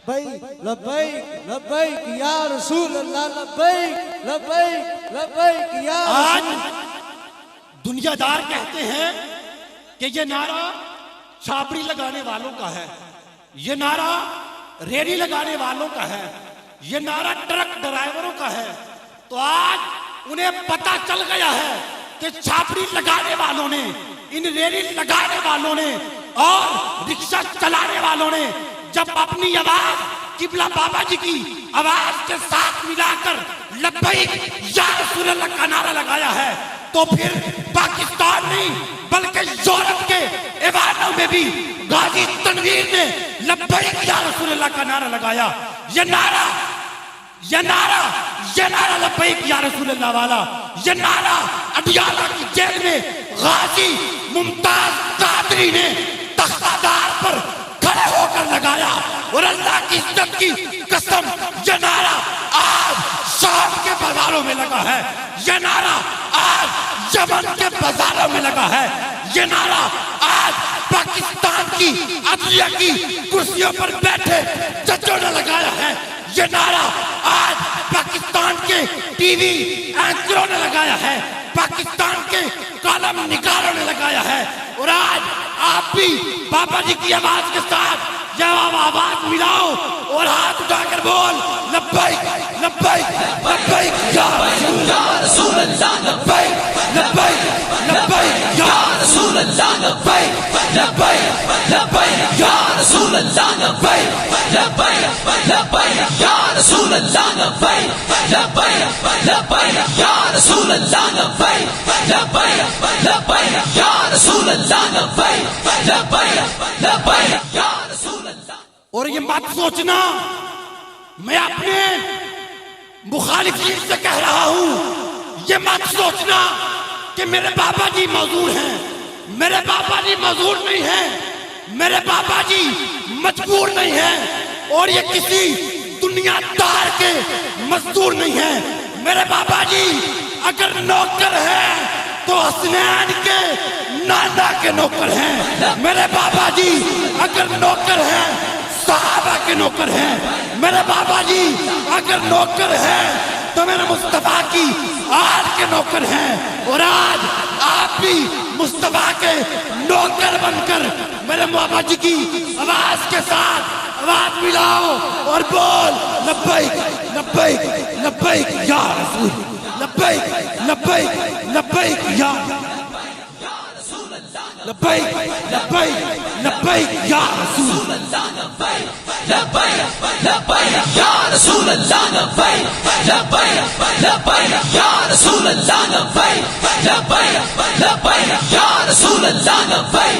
भाई लब्बैक लब्बैक या रसूल अल्लाह लब्बैक लब्बैक लब्बैक या आज दुनियादार कहते हैं कि ये नारा छाबड़ी लगाने वालों का है, ये नारा रेडी लगाने वालों का है, ये नारा ट्रक ड्राइवरों का है। तो आज उन्हें पता चल गया है कि छाबड़ी लगाने वालों ने, इन रेडी लगाने वालों ने और रिक्शा चलाने वालों ने जब अपनी आवाज किबला बाबा जी की आवाज के साथ मिलाकर लब्बैक या रसूल अल्लाह का नारा लगाया है, तो फिर पाकिस्तान नहीं बल्कि यूरोप के इबादतों में भी गाजी तनवीर ने लब्बैक या रसूल अल्लाह का नारा लगाया। ये नारा लब्बैक या रसूल अल्लाह वाला, ये नारा अडियाला की जेल में गाजी मुमताज कादरी ने तख्तादार पर खड़े होकर लगाया। और अल्लाह की इज्जत की कसम, ये नारा आज शाम के बाजारों में लगा है, ये नारा आज यमन के बाजारों में लगा है, ये नारा आज पाकिस्तान की अदलिया की कुर्सियों पर बैठे जजों ने लगाया है, ये नारा आज पाकिस्तान के टीवी एंकरों ने लगाया है, पाकिस्तान के कॉलम निगारों ने लगाया है। और आज आप भी बाबा जी की आवाज के साथ जब आप आवाज मिलाओ और हाथ उठाकर बोल लब्बैक लब्बैक लब्बैक या रसूल अल्लाह लब्बैक लब्बैक लब्बैक या रसूल अल्लाह लब्बैक लब्बैक लब्बैक या रसूल अल्लाह लब्बैक लब्बैक लब्बैक या रसूल अल्लाह लब्बैक लब्बैक लब्बैक या रसूल अल्लाह लब्बैक लब्बैक लब्बैक या रसूल अल्लाह लब्बैक लब्बैक लब्बैक या रसूल अल्लाह। और ये मत सोचना मैं अपने मुखालिफिन से कह रहा हूं, ये मत सोचना कि मेरे बाबा जी मजदूर हैं, मेरे बाबा जी मजदूर नहीं हैं, मेरे बाबा जी मजबूर नहीं हैं और ये किसी दुनियादार के मजदूर नहीं हैं। मेरे बाबा जी अगर नौकर हैं तो हसनैन के नाना के नौकर हैं। मेरे बाबा जी अगर नौकर हैं सहाबा के नौकर हैं। मेरे बाबा जी अगर नौकर हैं तो मेरे मुस्तफा की आल के नौकर हैं। और आज आप भी मुस्तफा के नौकर बनकर मेरे बाबा जी की आवाज के साथ आवाज मिलाओ और बोल लब्बैक लब्बैक लब्बैक या रसूल लब्बैक लब्बैक लब्बैक या लब्बैक लब्बैक लब्बैक या रसूल लब्बैक लब्बैक या रसूल अल्लाह लब्बैक लब्बैक लब्बैक या रसूल अल्लाह लब्बैक लब्बैक लब्बैक या रसूल अल्लाह लब्बैक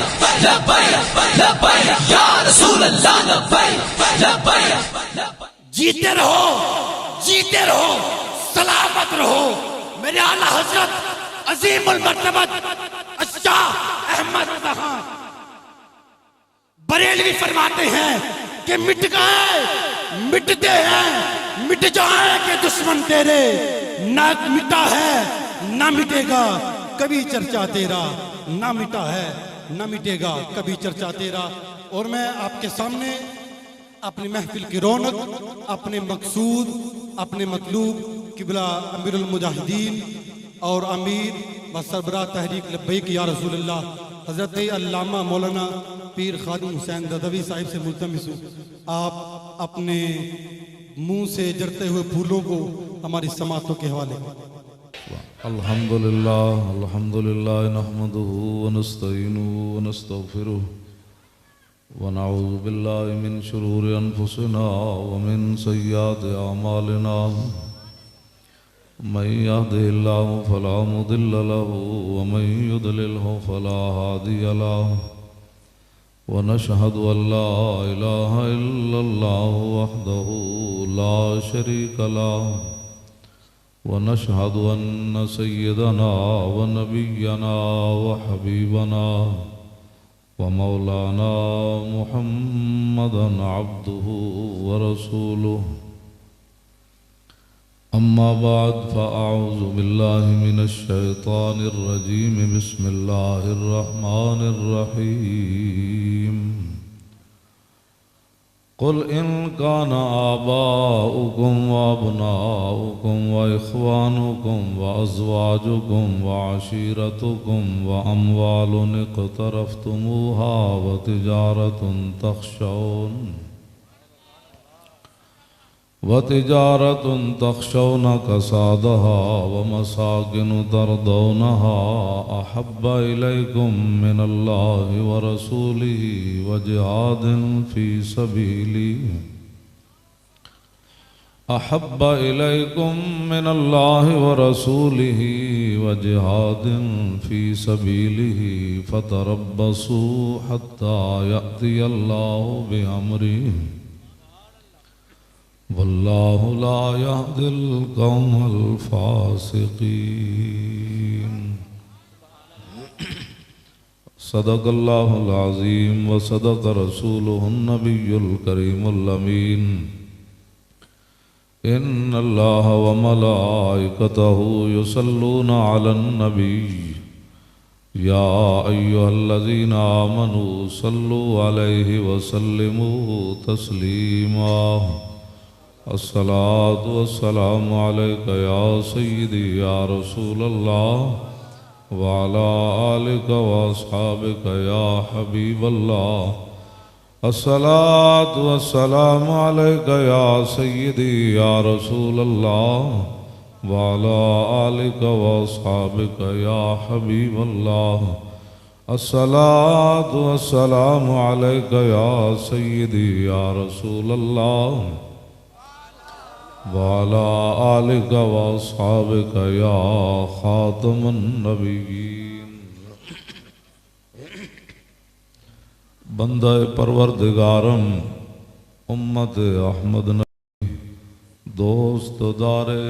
लब्बैक लब्बैक या रसूल अल्लाह लब्बैक लब्बैक। जीते रहो सलामत रहो। मेरे आला हजरत अजीमुल मर्तबत शाह अहमद खान बरेलवी फरमाते हैं कि मिटते हैं मिट जाएंगे दुश्मन तेरे, ना मिटा है ना मिटेगा कभी चर्चा तेरा, ना मिटा है ना मिटेगा कभी चर्चा तेरा। और मैं आपके सामने अपनी महफिल की रौनक, अपने मकसूद, अपने मतलूब किबला अमीरुल मुजाहिदीन और अमीर व सरबराह तहरीक लब्बैक या रसूल अल्लाह हज़रत अल्लामा मौलाना पीर खादिम हुसैन ददवी साहिब से मुल्तमिस हूँ, आप अपने मुंह से जरते हुए फूलों को हमारी समातों के हवाले। अल्हम्दुलिल्लाह अल्हम्दुलिल्लाह नहमदुहु व नस्तईनुहु व नस्तगफिरुह व नऊज़ु बिल्लाहि मिन शुरूरि अनफुसिना व मिन सय्यिआति अमालिना मन यहदिहिल्लाहु फला मुदिल्ल लहु व मन युद्लिल्हु फला हादिय लहु व नशहदु अल्ला इलाहा इल्लल्लाहु वहदहु ला शरीका लहु व नशहदु अन्न सय्यदना व नबिय्यना व हबीबना व मौलाना मुहम्मदन अब्दुहु व रसूलुहु। अम्मा बाद फ़अऊज़ु बिल्लाहि मिनश शैतानिर रजीम बिस्मिल्लाहिर रहमानिर रहीम। कुल इन कान आबाउकुम व अबनाउकुम व इख्वानुकुम व अज़वाजुकुम व अशीरतुकुम व अम्वालुन इक़्तरफ़्तुमूहा व तिजारतुन तख़शौन कसादहा व मसाकिनु तरदौनहा अहब्बा इलैकुम मिनल्लाहि व रसूलिही व जिहादिन फ़ी सबीलिही अहब्बा इलैकुम मिनल्लाहि व रसूलिही व जिहादिन फ़ी सबीलिही फ़तरब्बसू हत्ता यअतियल्लाहु बिअम्रिही वल्लाहु ला यहदिल कौमल फासिकीन। सदक़ल्लाहुल अज़ीम व सदक़ रसूलुहुन नबियुल करीमुल अमीन। इन्नल्लाह व मलाइकतहु युसल्लूना अलन नबी या अय्युहल्लज़ीना आमनू सल्लु अलैहि व सल्लिमू तस्लीमा। अस्सलातु वस्सलामु अलैका या सय्यदी या रसूलल्लाह व अला आलिका व अस्हाबिका या हबीबल्लाह। अस्सलातु वस्सलामु अलैका या सय्यदी या रसूलल्लाह व अला आलिका व अस्हाबिका या हबीबल्लाह। अस्सलातु वस्सलामु अलैका या सय्यदी या रसूलल्लाह वाला आलिका व अस्हाबिका या खातमुन नबिय्यीन। बंदा परवरदिगारम उम्मत अहमद नबी दोस्त दारे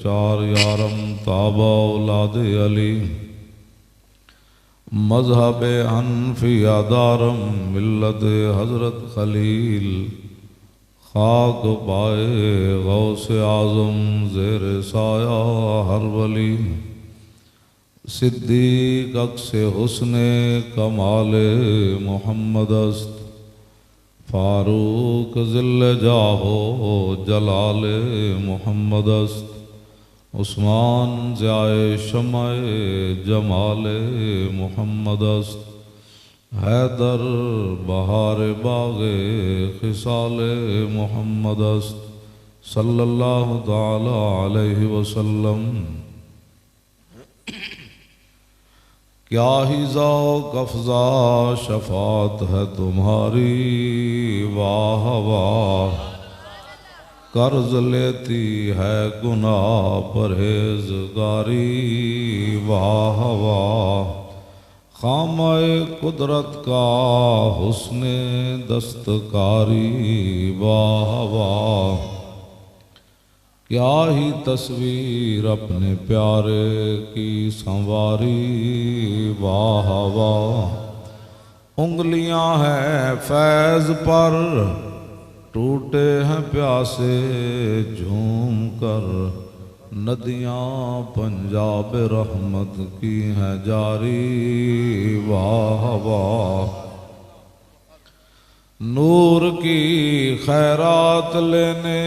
चार यारम ताबा औलाद अली मजहब हनफिया दारम मिल्लत हजरत खलील खाक पाए गौसे आज़म ज़ेर साया हर वली सिद्दीक़ अक्स हुस्ने कमाले मोहम्मद अस्त फारूक ज़िल्ल जाहो जलाले मोहम्मद अस्त उस्मान ज़ाए शमाए जमाले मोहम्मद अस्त हैदर बहार बागे खिसाले मोहम्मद अस्त सल्लल्लाहु ताला अलैहि वसल्लम। क्या ही ज़ौक़ अफ़ज़ा शफ़ात है तुम्हारी वाह वाह कर्ज लेती है गुनाह परहेज़गारी वाह वाह खामाए कुदरत का हुस्ने दस्तकारी वाह वाह क्या ही तस्वीर अपने प्यारे की संवारी वाह वाह उंगलियां हैं फैज़ पर टूटे हैं प्यासे झूम कर नदियाँ पंजाब रहमत की हैं जारी वाह वाह नूर की खैरात लेने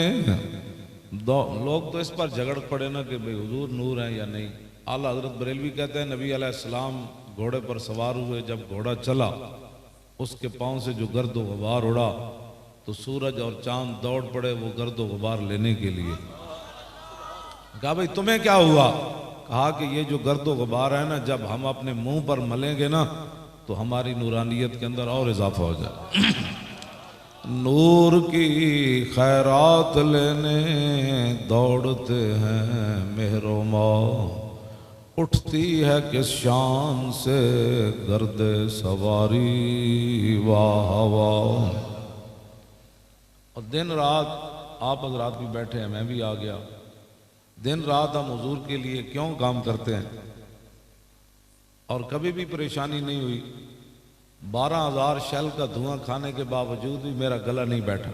लोग तो इस पर झगड़ पड़े ना कि भाई हुजूर नूर है या नहीं। आला हजरत बरेलवी कहते हैं नबी अलैहिस्सलाम घोड़े पर सवार हुए, जब घोड़ा चला उसके पाँव से जो गर्द गुबार उड़ा तो सूरज और चांद दौड़ पड़े वो गर्द गुबार लेने के लिए। कहा भाई तुम्हें क्या हुआ? कहा कि ये जो गर्द गुबार है ना, जब हम अपने मुंह पर मलेंगे ना तो हमारी नूरानियत के अंदर और इजाफा हो जाए। नूर की खैरात लेने दौड़ते हैं मेहरमा, उठती है किस शान से गर्दे सवारी वाह वाह। और दिन रात आप हजरात भी बैठे हैं, मैं भी आ गया। दिन रात हम हुजूर के लिए क्यों काम करते हैं और कभी भी परेशानी नहीं हुई। 12,000 शेल का धुआं खाने के बावजूद भी मेरा गला नहीं बैठा।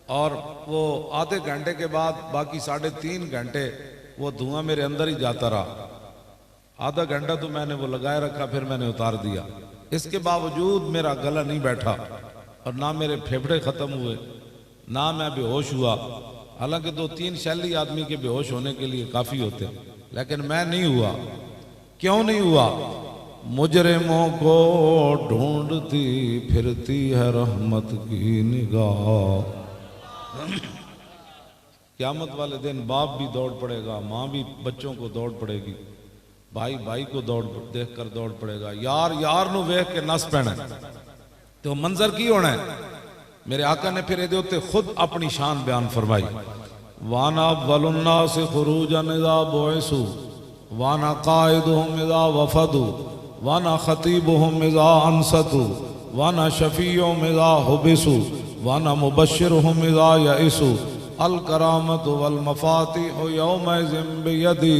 और वो आधे घंटे के बाद बाकी 3.5 घंटे वो धुआं मेरे अंदर ही जाता रहा। आधा घंटा तो मैंने वो लगाए रखा, फिर मैंने उतार दिया। इसके बावजूद मेरा गला नहीं बैठा और ना मेरे फेफड़े ख़त्म हुए, ना मैं बेहोश हुआ। हालांकि 2-3 शैली आदमी के बेहोश होने के लिए काफ़ी होते हैं, लेकिन मैं नहीं हुआ। क्यों नहीं हुआ? मुजरिमों को ढूंढती फिरती है रहमत की निगाह। क़यामत वाले दिन बाप भी दौड़ पड़ेगा, माँ भी बच्चों को दौड़ पड़ेगी, भाई भाई को देख कर दौड़ पड़ेगा, यार यार नू वेख के नस पैना। तो मंजर की होना है? मेरे आका ने फिर ये उत्ते खुद अपनी शान बयान फरमाई। वाना वलुन्ना से खुरूजन इज़ा बुइसु वाना काइदुहुम इज़ा वफदु वाना खतीबुहुम इज़ा अनसतु वाना शफीउहुम इज़ा हुबिसु वाना मुबश्शिरुहुम इज़ा यइसु अल करामतु वल मफातिहु यौमइज़िन बियदी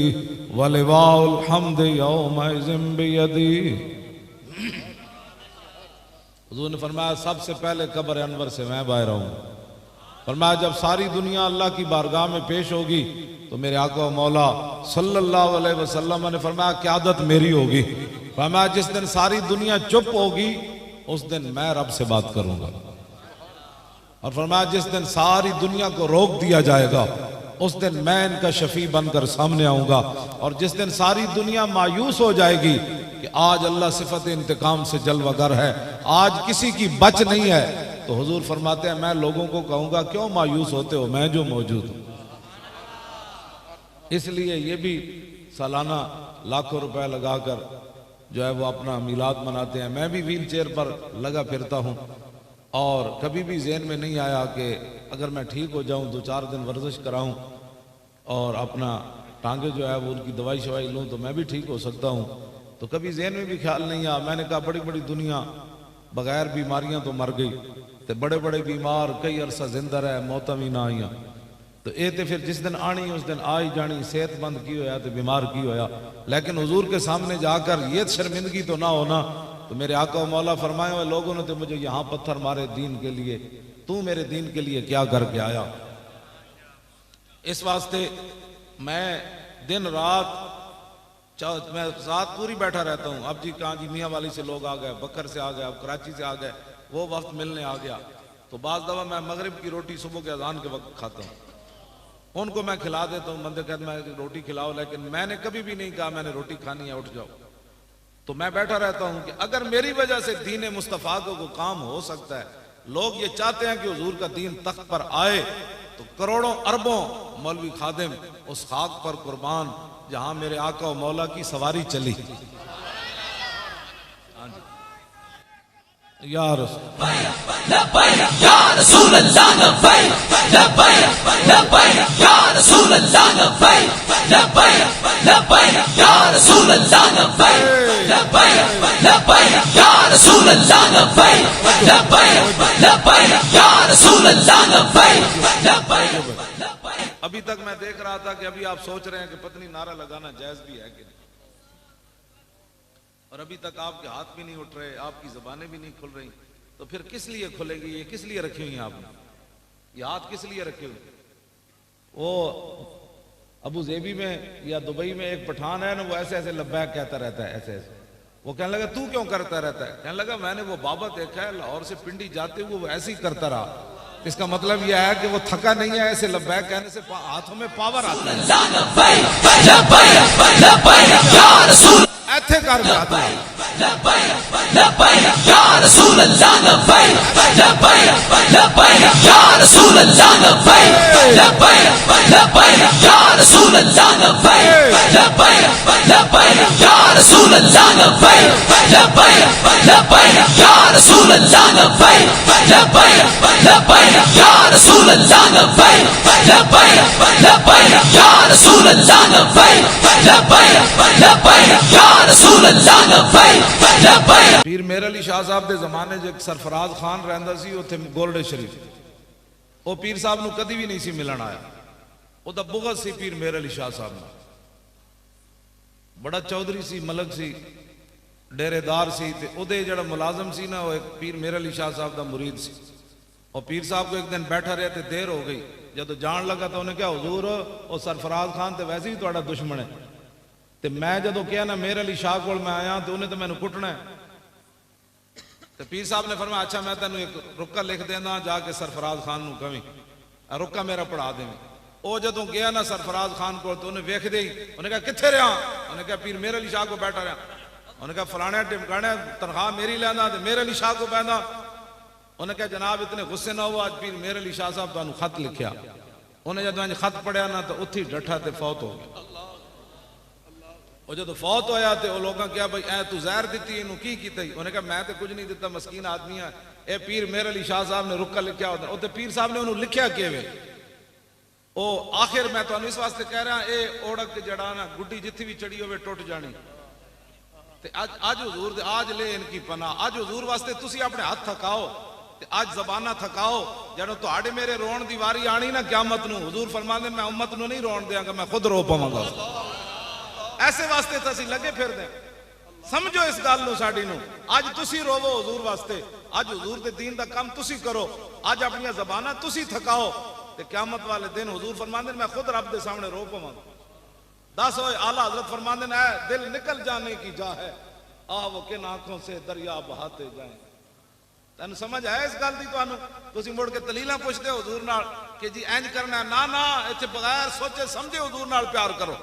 व लिवाउल हम्द यौमइज़िन बियदी। हुज़ूर ने फरमाया सबसे पहले कब्र अनवर से मैं बाहर आऊँगा। फरमाया जब सारी दुनिया अल्लाह की बारगाह में पेश होगी तो मेरे आका मौला सल्लल्लाहु अलैहि वसल्लम ने फरमाया क़यादत मेरी होगी। फरमाया जिस दिन सारी दुनिया चुप होगी उस दिन मैं रब से बात करूँगा। और फरमाया जिस दिन सारी दुनिया को रोक दिया जाएगा उस दिन मैं इनका शफी बनकर सामने आऊँगा। और जिस दिन सारी दुनिया मायूस हो जाएगी कि आज अल्लाह सिफत इंतकाम से जलवागर है, आज किसी की बच नहीं है, तो हुजूर फरमाते हैं मैं लोगों को कहूँगा क्यों मायूस होते हो, मैं जो मौजूद हूँ। इसलिए ये भी सालाना लाखों रुपए लगाकर जो है वो अपना मिलाद मनाते हैं। मैं भी व्हील चेयर पर लगा फिरता हूँ और कभी भी ज़हन में नहीं आया कि अगर मैं ठीक हो जाऊँ 2-4 दिन वर्जिश कराऊँ और अपना टांगे जो है वो उनकी दवाई शवाई लूँ तो मैं भी ठीक हो सकता हूँ। तो कभी ज़हन में भी ख्याल नहीं आया। मैंने कहा बड़ी बड़ी दुनिया बगैर बीमारियां तो मर गई, तो बड़े बड़े बीमार कई अरसा जिंदा रहे, मौतां भी ना आईयां। तो ये तो फिर जिस दिन आनी उस दिन आ ही जानी, सेहतमंद की होया तो बीमार की होया। लेकिन हुजूर के सामने जाकर ये शर्मिंदगी तो ना होना। तो मेरे आका व मौला फरमाए हुए लोगों ने तो मुझे यहाँ पत्थर मारे दीन के लिए, तू मेरे दीन के लिए क्या करके आया। इस वास्ते मैं दिन रात मैं रात पूरी बैठा रहता हूँ। अब जी कहाँ जी मियाँ वाली से लोग आ गए, बकर से आ गए, अब कराची से आ गए, वो वक्त मिलने आ गया। तो बाज़ दफ़ा मैं मगरिब की रोटी सुबह के अजान के वक्त खाता हूँ, उनको मैं खिला देता हूँ। बंदे कहते मैं रोटी खिलाओ, लेकिन मैंने कभी भी नहीं कहा मैंने रोटी खानी है, उठ जाओ। तो मैं बैठा रहता हूँ कि अगर मेरी वजह से दीन मुस्तफ़ा को काम हो सकता है, लोग ये चाहते हैं कि हुजूर का दीन तख्त पर आए, तो करोड़ों अरबों मौलवी खादिम उस खाक पर कुर्बान जहां मेरे आका और मौला की सवारी चली। या रसूल अभी तक मैं देख रहा था कि अभी आप सोच रहे हैं कि पत्नी नारा लगाना जायज भी है कि नहीं, और अभी तक आपके हाथ भी नहीं उठ रहे, आपकी जबानें भी नहीं खुल रही, तो फिर किस लिए खुलेगी? ये किस लिए रखी हुई हैं आपने? ये हाथ किस लिए रखे हुए? वो अबू जेबी में या दुबई में एक पठान है ना, वो ऐसे ऐसे लब्बैक कहता रहता है, ऐसे ऐसे। वो कहने लगा तू क्यों करता रहता है? कहने लगा मैंने वो बाबा देखा है लाहौर से पिंडी जाते हुए वो ऐसे ही करता रहा। इसका मतलब यह है कि वो थका नहीं है, ऐसे लब्बैक कहने से हाथों में पावर आता है। ऐसे कर जाता है। पीर मेर अली शाह साहब के जमाने च सरफराज खान रहिंदा सी उत्थे गोलडे शरीफ। वो पीर साहब नूं कदी भी नहीं सी मिलन आया। ओदा बुग़्ज़ सी पीर मेर अली शाह साहब नूं। बड़ा चौधरी सी, मलक सी, डेरेदार सी, ते ओदे जिहड़ा मुलाजम सी ना, वो एक पीर मेर अली शाह साहब दा मुरीद सी। और पीर साहब को एक दिन बैठा रहा तो देर हो गई। जब जान लगा तो उन्हें क्या हुजूर वो सरफराज खान तो वैसे भी तुहाडा दुश्मन है, तो मैं जो कहा ना मेर अली शाह को मैं आया तो उन्हें तो मैंने कुटना है। तो पीर साहब ने फरमाया अच्छा मैं तेन एक रुका लिख देना जाके सरफराज खान नूं कहीं रुका मेरा पढ़ा देवी। वो जदों गया ना सरफराज खान को तो उन्हें वेख दे उन्हें कहा कित्थे रहा, उन्हें कहा पीर मेरे अली शाह को बैठा रहा, उन्हें कहा फलाने टिमकाने तनख्वाह मेरी लेना तो मेरे अली शाह को बहना। उन्हें कहा जनाब इतने गुस्से ना हो, आज पीर मेरे अली शाह साहब तुहानू खत लिखा। उन्हें जदों खत पढ़िया ना तो उत्थे ही डठा ते फौत हो गया। वो जो फौत होया तो वो लोगों क्या भाई ऐ तू जहर दी इनू की कीता? उन्हें कहा मैं तो कुछ नहीं दिता, मस्कीन आदमी है। ए पीर मेरे अली शाह साहब ने रुका लिखा होता, उते पीर साहब ने उन्होंने लिखा किवें? ओ आखिर मैं तुहानू इस वास्ते कह रहा ए ओढ़क जड़ा ना गुड्डी जिथे भी चढ़ी होवे टुट जानी। ते अज हुजूर दे आज ले इनकी पना, अज हुजूर वास्ते तुसी अपने हाथ थकाओ ते अज जबाना थकाओ। जदों तुहाडे मेरे रोण दी वारी आनी ना क़यामत नूं, हुजूर फरमांदे मैं उम्मत नूं नहीं रोण देंगा, मैं खुद रो पावांगा। ऐसे वास्ते तो असीं लगे फिरदे। समझो इस गल नूं साडी नूं, अज तुसी रोवो हुजूर वास्ते, अज हुजूर दे दीन दा काम तुसी करो, अज अपनी जबाना तुसी थकाओ ते क़यामत वाले दिन हुजूर फरमांदे मैं खुद रब दे सामने रो पावांगा। दस होए आला हजरत फरमांदे है दिल निकल जाने की जा है, आ वो किन आंखों से दरिया बहाते जाए। तैनूं समझ है इस गल दी? तुसीं मुड़ के दलीलां पुछदे हो हुजूर नाल कि जी इंज करना, ना ना इत्थे बगैर सोचे समझे हुजूर नाल प्यार करो।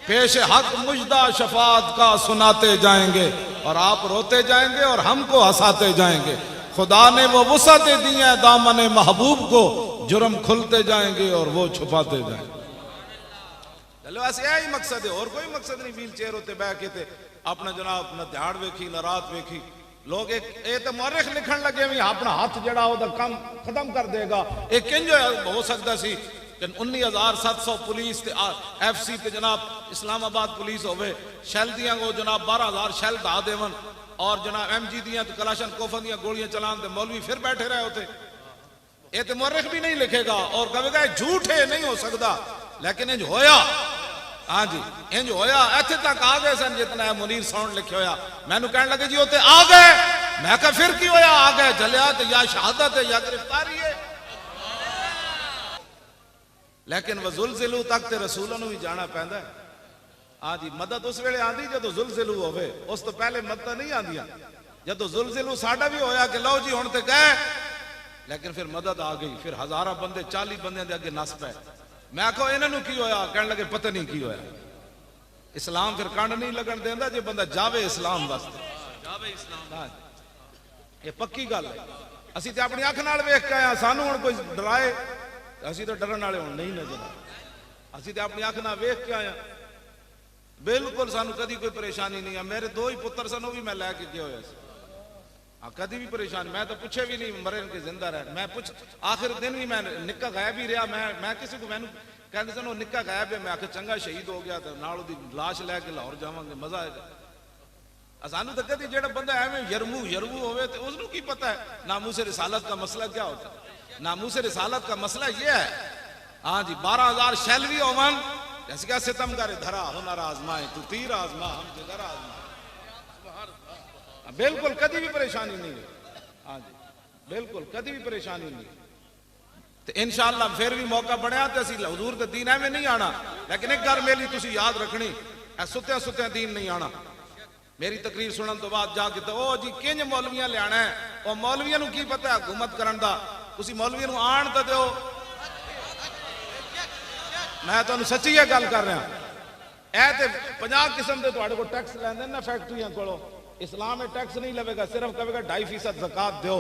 पेश हक मुजदा शफात का सुनाते जाएंगे और आप रोते जाएंगे और हमको हंसाते जाएंगे। खुदा ने वो वुसअतें दी हैं दामन महबूब को, जुर्म खुलते जाएंगे और वो छुपाते जाएंगे। चलो ऐसे यही मकसद है, और कोई मकसद नहीं। व्हील चेयर उत्ते बैठ के ते अपना जनाब न ध्यान वेखी न रात वेखी। लोग एक तो मौरख लिखण लगे भी अपना हाथ जड़ा ओदा काम खत्म कर देगा। एक किंज हो सकता सी 19,700 पुलिस FC ते जनाब इस्लामाबाद पुलिस होवे, शैल दियां वो जनाब 12,000 शैल धा देवन और जनाब MG दियां तो कलाशन कोफन दियां गोलियां चलान ते मौलवी फिर बैठे रहे होते। ये तो मौरख भी नहीं लिखेगा और कहेगा झूठ है, नहीं हो सकता, लेकिन इंज होया। हाँ जी इंज होया। इत्थे तक आ गए सन जितना मुनीर साउंड लिखे होया। मैनू कहने लगे जी उते आ गए, मैं कहा फिर की होया? आ गए जलिया तो या शहादत है या गिरफ्तारी है। लेकिन वजुलजिलू तक ते रसूलों नूं भी जाना पैंदा है। हाँ जी मदद उस वेले आंदी जदों जुलजिलू होवे, उस तो पहले मदद नहीं आंदियां। जदों जुलजिलू साडा भी होया कि लो जी हुण ते गए, लेकिन फिर मदद आ गई। फिर हजारा बंदे 40 बंदे दे अगे नस पे। मैं आखो इन्हां नूं की होया? कहने लगे पता नहीं की होया। इस्लाम फिर कंड नहीं लगन देंदा जे बंदा जावे इस्लाम वास्ते, जावे इस्लाम। ये पक्की गल है। असीं ते अपनी अख नाल वेख के आए, सानू हुण कोई डराए असीं तो डरन वाले हुण नहीं नजर। असीं तो अपनी अख नाल वेख के आए, बिल्कुल सानू कदी कोई परेशानी नहीं है। मेरे 2 ही पुत्र सन, वो भी मैं लैके गया होया सी। हाँ कदी भी परेशान, मैं तो पूछे भी नहीं मरे के जिंदा रहे। मैं पूछ आखिर दिन भी मैं निक्का गायब ही रहा। मैं किसी को मैनू कहते सन निक्का गायब है, मैं आखिर चंगा शहीद हो गया तो नाल उहदी लाश लैके लाहौर जावांगे, मजा आएगा। सानू तो कदी जेड़ा बंदा एवें यरमू होवे ते उसनू की पता है नामूस रिसालत का मसला क्या होता है। नामूस रिसालत का मसला ये है, हाँ जी 12,000 शैल भी होवन, जैसे क्या सितम करे धरा हुनर आजमाए तू तीर आजमा हम जिगर आजमा। बिल्कुल कभी भी परेशानी नहीं है। हाँ जी बिल्कुल कभी भी परेशानी नहीं। तो इंशाअल्लाह फिर भी मौका बनया तो असीं हुजूर दे दीन में नहीं आना। लेकिन एक गल मेरी तुसीं याद रखनी, सुत्या सुत्या दीन नहीं आना। मेरी तकरीर सुनने तो बाद जाके तो ओ जी किंज मौलवियां लियाना है, और मौलवियां नूं की पता है हुकूमत करन दा। तुसीं मौलवियां नूं आण तो दिओ। मैं तुहानूं सच्ची ये गल कर रहा, ऐ ते 50 किस्म के तुहाडे कोल टैक्स लैंदे ना फैक्ट्रियां कोलों। इस्लाम में टैक्स नहीं लवेगा, सिर्फ कहेगा 2.5% ज़कात दो।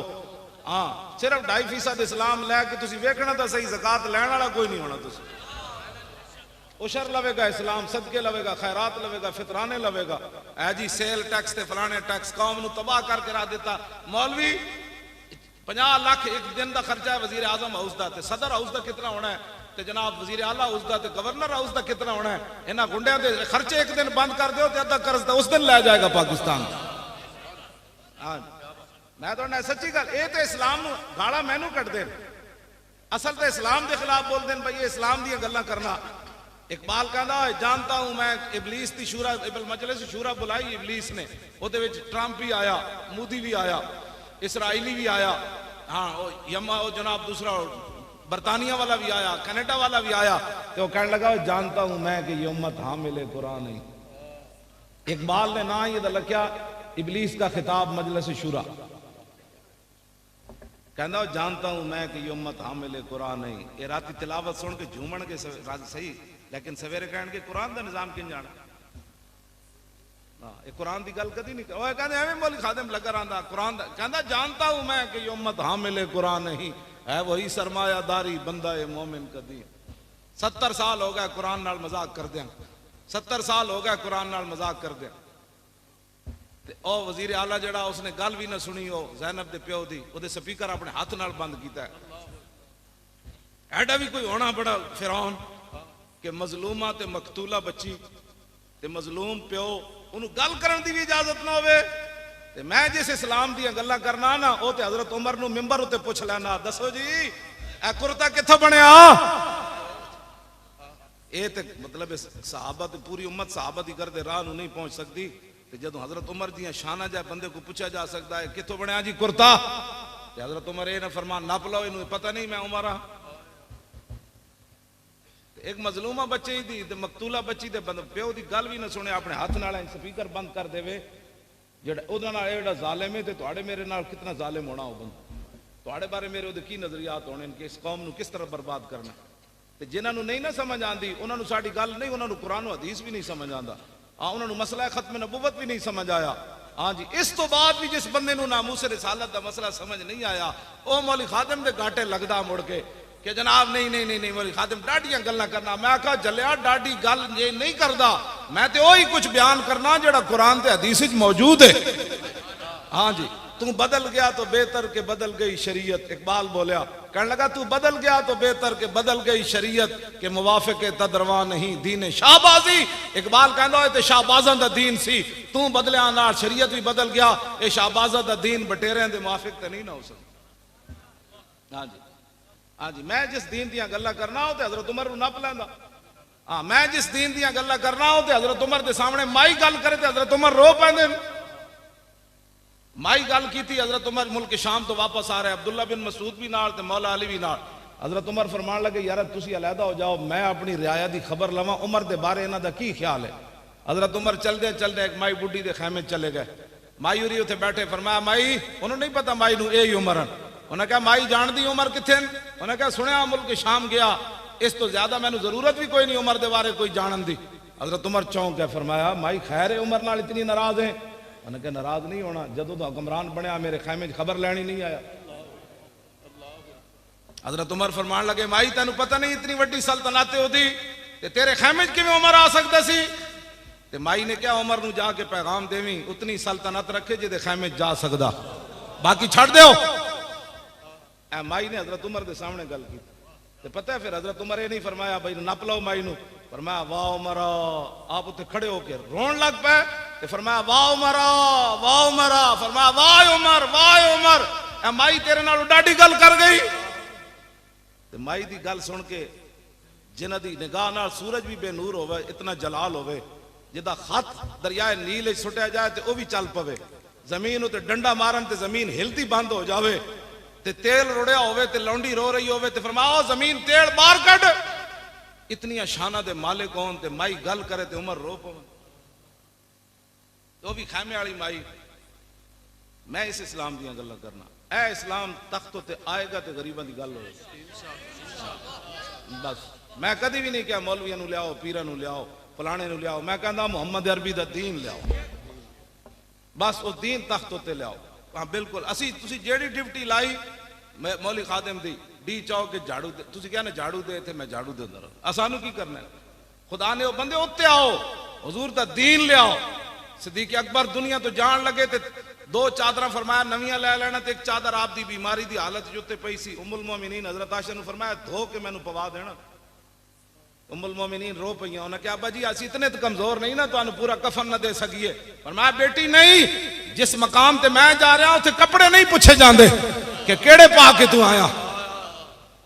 हाँ सिर्फ 2.5% इस्लाम लैके तुसीं वेखना तो सही, ज़कात लैण वाला कोई नहीं होना। तुसीं उशर लवेगा इस्लाम, सदके लवेगा, खैरात लवेगा, फितराने लवेगा। ऐ जी सेल टैक्स ते फलाने टैक्स कौम नूं तबाह करके रख दिता। मौलवी 50 लाख एक दिन का खर्चा है वजीर आजम हाउस का, सदर हाउस का कितना होना है, तो जनाब वजीर आला हाउस का, गवर्नर हाउस का कितना होना है। इन्होंने गुंडिया के खर्चे एक दिन बंद कर दो तो अद्धा कर्ज तो उस दिन लै जाएगा पाकिस्तान। हाँ मैं तो सच्ची गल, ये तो इस्लाम गाला मैनू कटते असल तो इस्लाम के खिलाफ बोलते हैं। भाई ये इस्लाम दी गल्लां करना। इकबाल कहता जानता हूं मैं इबलीस की शूरा मजलिस शूरा बुलाई इबलीस ने, उहदे विच ट्रंप भी आया, मोदी भी आया, इसराइली भी आया, हाँ यमा वो जनाब दूसरा बरतानिया वाला भी आया, कनाडा वाला भी आया। तो वो कहने लगा जानता हूं मैं कि ये उम्मत हामिले कुरान नहीं। इकबाल ने ना ये लख्या इबलीस का खिताब मजलिस शूरा, कहना जानता हूं मैं कि ये उम्मत हामिल कुरान नहीं। ये राती तिलावत सुन के झूमन के सही, लेकिन सवेरे कहन के कुरान का निजाम किन जाना। ये कुरान की गल कदी नहीं कहते एवं मौलवी खादिम लगा रहा कुरान कहना जानता हूं मैं कि ये उम्मत हामिल कुरान नहीं है वही सरमायादारी बंदा है मोमिन कदी। 70 साल हो गए कुरान नाल मजाक कर दिया, 70 साल हो गए कुरान नाल मजाक कर दिया। ओ वजीर आला जड़ा उसने गल भी ना सुनी हो ज़ैनब दे प्यो दी, ओदे स्पीकर अपने हाथ नाल बंद किया है। ऐडा भी कोई होना बड़ा फिरौन कि मजलूमा ते मकतूला बच्ची ते मजलूम प्यो उन्होंने गल करन दी भी इजाजत ना होवे। ते मैं जिस इस्लाम दी गल्लां करना ना ओ ते हजरत उमर नू मिंबर उत्ते पुछ लेना, दसो जी ए कुर्ता कित्थों बनया। ये ते मतलब सहाबा ते पूरी उम्मत सहाबा दी करदे राह नू नहीं पहुंच सकती। ते जदों हजरत उमर दी शाना जाए बंदे को पूछा जा सकता है कित्थों बनया जी कुर्ता, ते हजरत उमर ये ना फरमान नप लो इनू पता नहीं मैं उमर हाँ। एक मजलूमा बच्चे दी ते मकतूला बच्ची दे प्यो दी गल भी ना सुने अपने हाथ नाल स्पीकर बंद कर देवे। जेड़ा ओदा नाल जेड़ा जालिम है ते तुहाडे मेरे नाल कितना जालिम होना हो बंदा, तुहाडे बारे मेरे ओदे की नजरियात होने कि इस कौम नू किस तरह बर्बाद करना। ते जिन्हां नू नहीं ना समझ आंदी उन्हां नू साडी गल नहीं, उन्हां नू कुरान हदीस भी नहीं समझ आंदा। हाँ उन्हां नू मसला खत्म नबुवत भी नहीं समझ आया। हाँ जी इस तो बाद भी जिस बंदे नू नामूस रिसालत दा मसला समझ नहीं आया ओ मौलवी खादिम दे घाटे लगदा मुड़ के कि जनाब नहीं नहीं नहीं नहीं मौलवी खादिम डाडियां गल्लां करना। मैं आखा जलिया डाडी गल ये नहीं करदा, मैं तो वही कुछ बयान करना जेड़ा कुरान ते हदीस विच मौजूद है। हाँ जी तू बदल गया तो बेहतर के बदल गई शरीयत, इकबाल बोलिया कहने लगा तू बदल गया तो बेहतर के बदल गई शरीयत के मुवाफिक तदरवा नहीं दीन शाहबाजी। इकबाल कहंदा है ते शाहबाजां दा दीन सी, तू बदलिया नाल शरीयत भी बदल गया, ये शाहबाजां दा दीन बटेरियां दे मुवाफिक ते नहीं ना हो सकदा। हाँ जी हाँ जी मैं जिस दीन दियां गल्लां करना हो ते हजरत उमर नू नप लैंदा। हाँ मैं जिस दीन दियां गल्लां करना हो ते हजरत उमर दे सामने माई गल करे ते हजरत उमर रो पैंदे। माई गल की थी हजरत उमर मुल्क शाम तो वापस आ रहे अब्दुल्ला बिन मसूद भी नाल ते मौला अली भी नाल। हजरत उमर फरमान लगे यार तुसी अलहदा हो जाओ मैं अपनी रियाया दी खबर लवा उमर दे बारे इन्हां दा की ख्याल है। हजरत उमर चलदे चलदे एक माई बुढ़ी दे खैमे चले गए। माई उरी उत्थे बैठे फरमाया माई उन्होंने नहीं पता माई नू यही उमर है। उन्हें कहा माई जान दी उमर किथे। उन्हें कहा सुनिया मुल्क शाम गया, इस तो ज्यादा मैनू जरूरत भी कोई नहीं उमर दे बारे कोई जानन दी। हजरत उमर चौंक के फरमाया माई खैर है उमर नाल इतनी नाराज है। उन्हें कहा नाराज नहीं होना, जदों दा हुक्मरान बनया मेरे खैमे खबर लैनी नहीं आया। हजरत उमर फरमान लगे माई तेन पता नहीं इतनी वड्डी सल्तनत होती ते तेरे खैमे किवें उमर आ सकदा सी। ते माई ने क्या उमर नू जाके पैगाम देवी उतनी सल्तनत रखे जिहदे खैमे जा सकदा, बाकी छड़ दिओ। ए माई ने हजरत उमर के सामने गल की ते पता है फिर हजरत उमर ये नहीं फरमाया भाई नप लो माई नू, फरमाया वाह उमरा। आप उत्ते खड़े होकर रोन लग पे ते फरमाया वाह उमरा वाह उमरा। फरमाया वाह उमर वाह उमर। ए माई तेरे नाल डाडी गल कर गई। ते माई दी गल सुन के जिन्हां दी निगाह नाल सूरज भी बेनूर होवे इतना जलाल होवे जिदा खत दरियाए नील सुटिया जाए ते ओ भी चल पवे, जमीन उत्ते डंडा मारन ते जमीन हिलती बंद हो जावे, ते तेल रुड़िया होवे ते लौंडी रो रही होवे ते फरमाओ जमीन तेल बाहर कट। इतनी शाना दे मालिक होन ते माई गल करे ते उमर रो पवे। तो भी खैमे वाली माई। मैं इस इस्लाम दियां गल्लां करना, ए इस्लाम तख्त ते आएगा ते गरीबां दी गल होवे बस। मैं कदी भी नहीं कहा मौलवियां नू लियाओ पीरां नू लियाओ फलाने नू लियाओ, मैं कहंदा मुहम्मद अरबी दा दीन लियाओ बस। उस दीन तख्त ते लियाओ। हाँ बिल्कुल असी तुसी जेड़ी ड्यूटी लाई मौलवी खादिम दी डी चौक के झाड़ू दे तुसी क्या ना झाड़ू दे थे मैं झाड़ू देंदा रहा। असानू की करना है खुदा ने वो बंदे उत्ते आओ हुजूर दा दीन लियाओ। सिद्दीक अकबर दुनिया तो जान लगे ते दो चादर फरमाया नवियां ले लेना ते एक चादर आप दी बीमारी दी हालत जुत्ते पई सी। उम्मुल मोमिनीन हजरत आयशा नू फरमाया धो के मैनू पवा देना। उम्मुल मोमिनीन रो पईयां। उन्हें क्या अब्बा जी असी इतने तो कमजोर नहीं ना तुहानू पूरा कफन न दे सकीए। फरमाया बेटी नहीं, जिस मकाम ते मैं जा रहा उत्थे कपड़े नहीं पूछे जांदे कि केड़े पा के तू आया।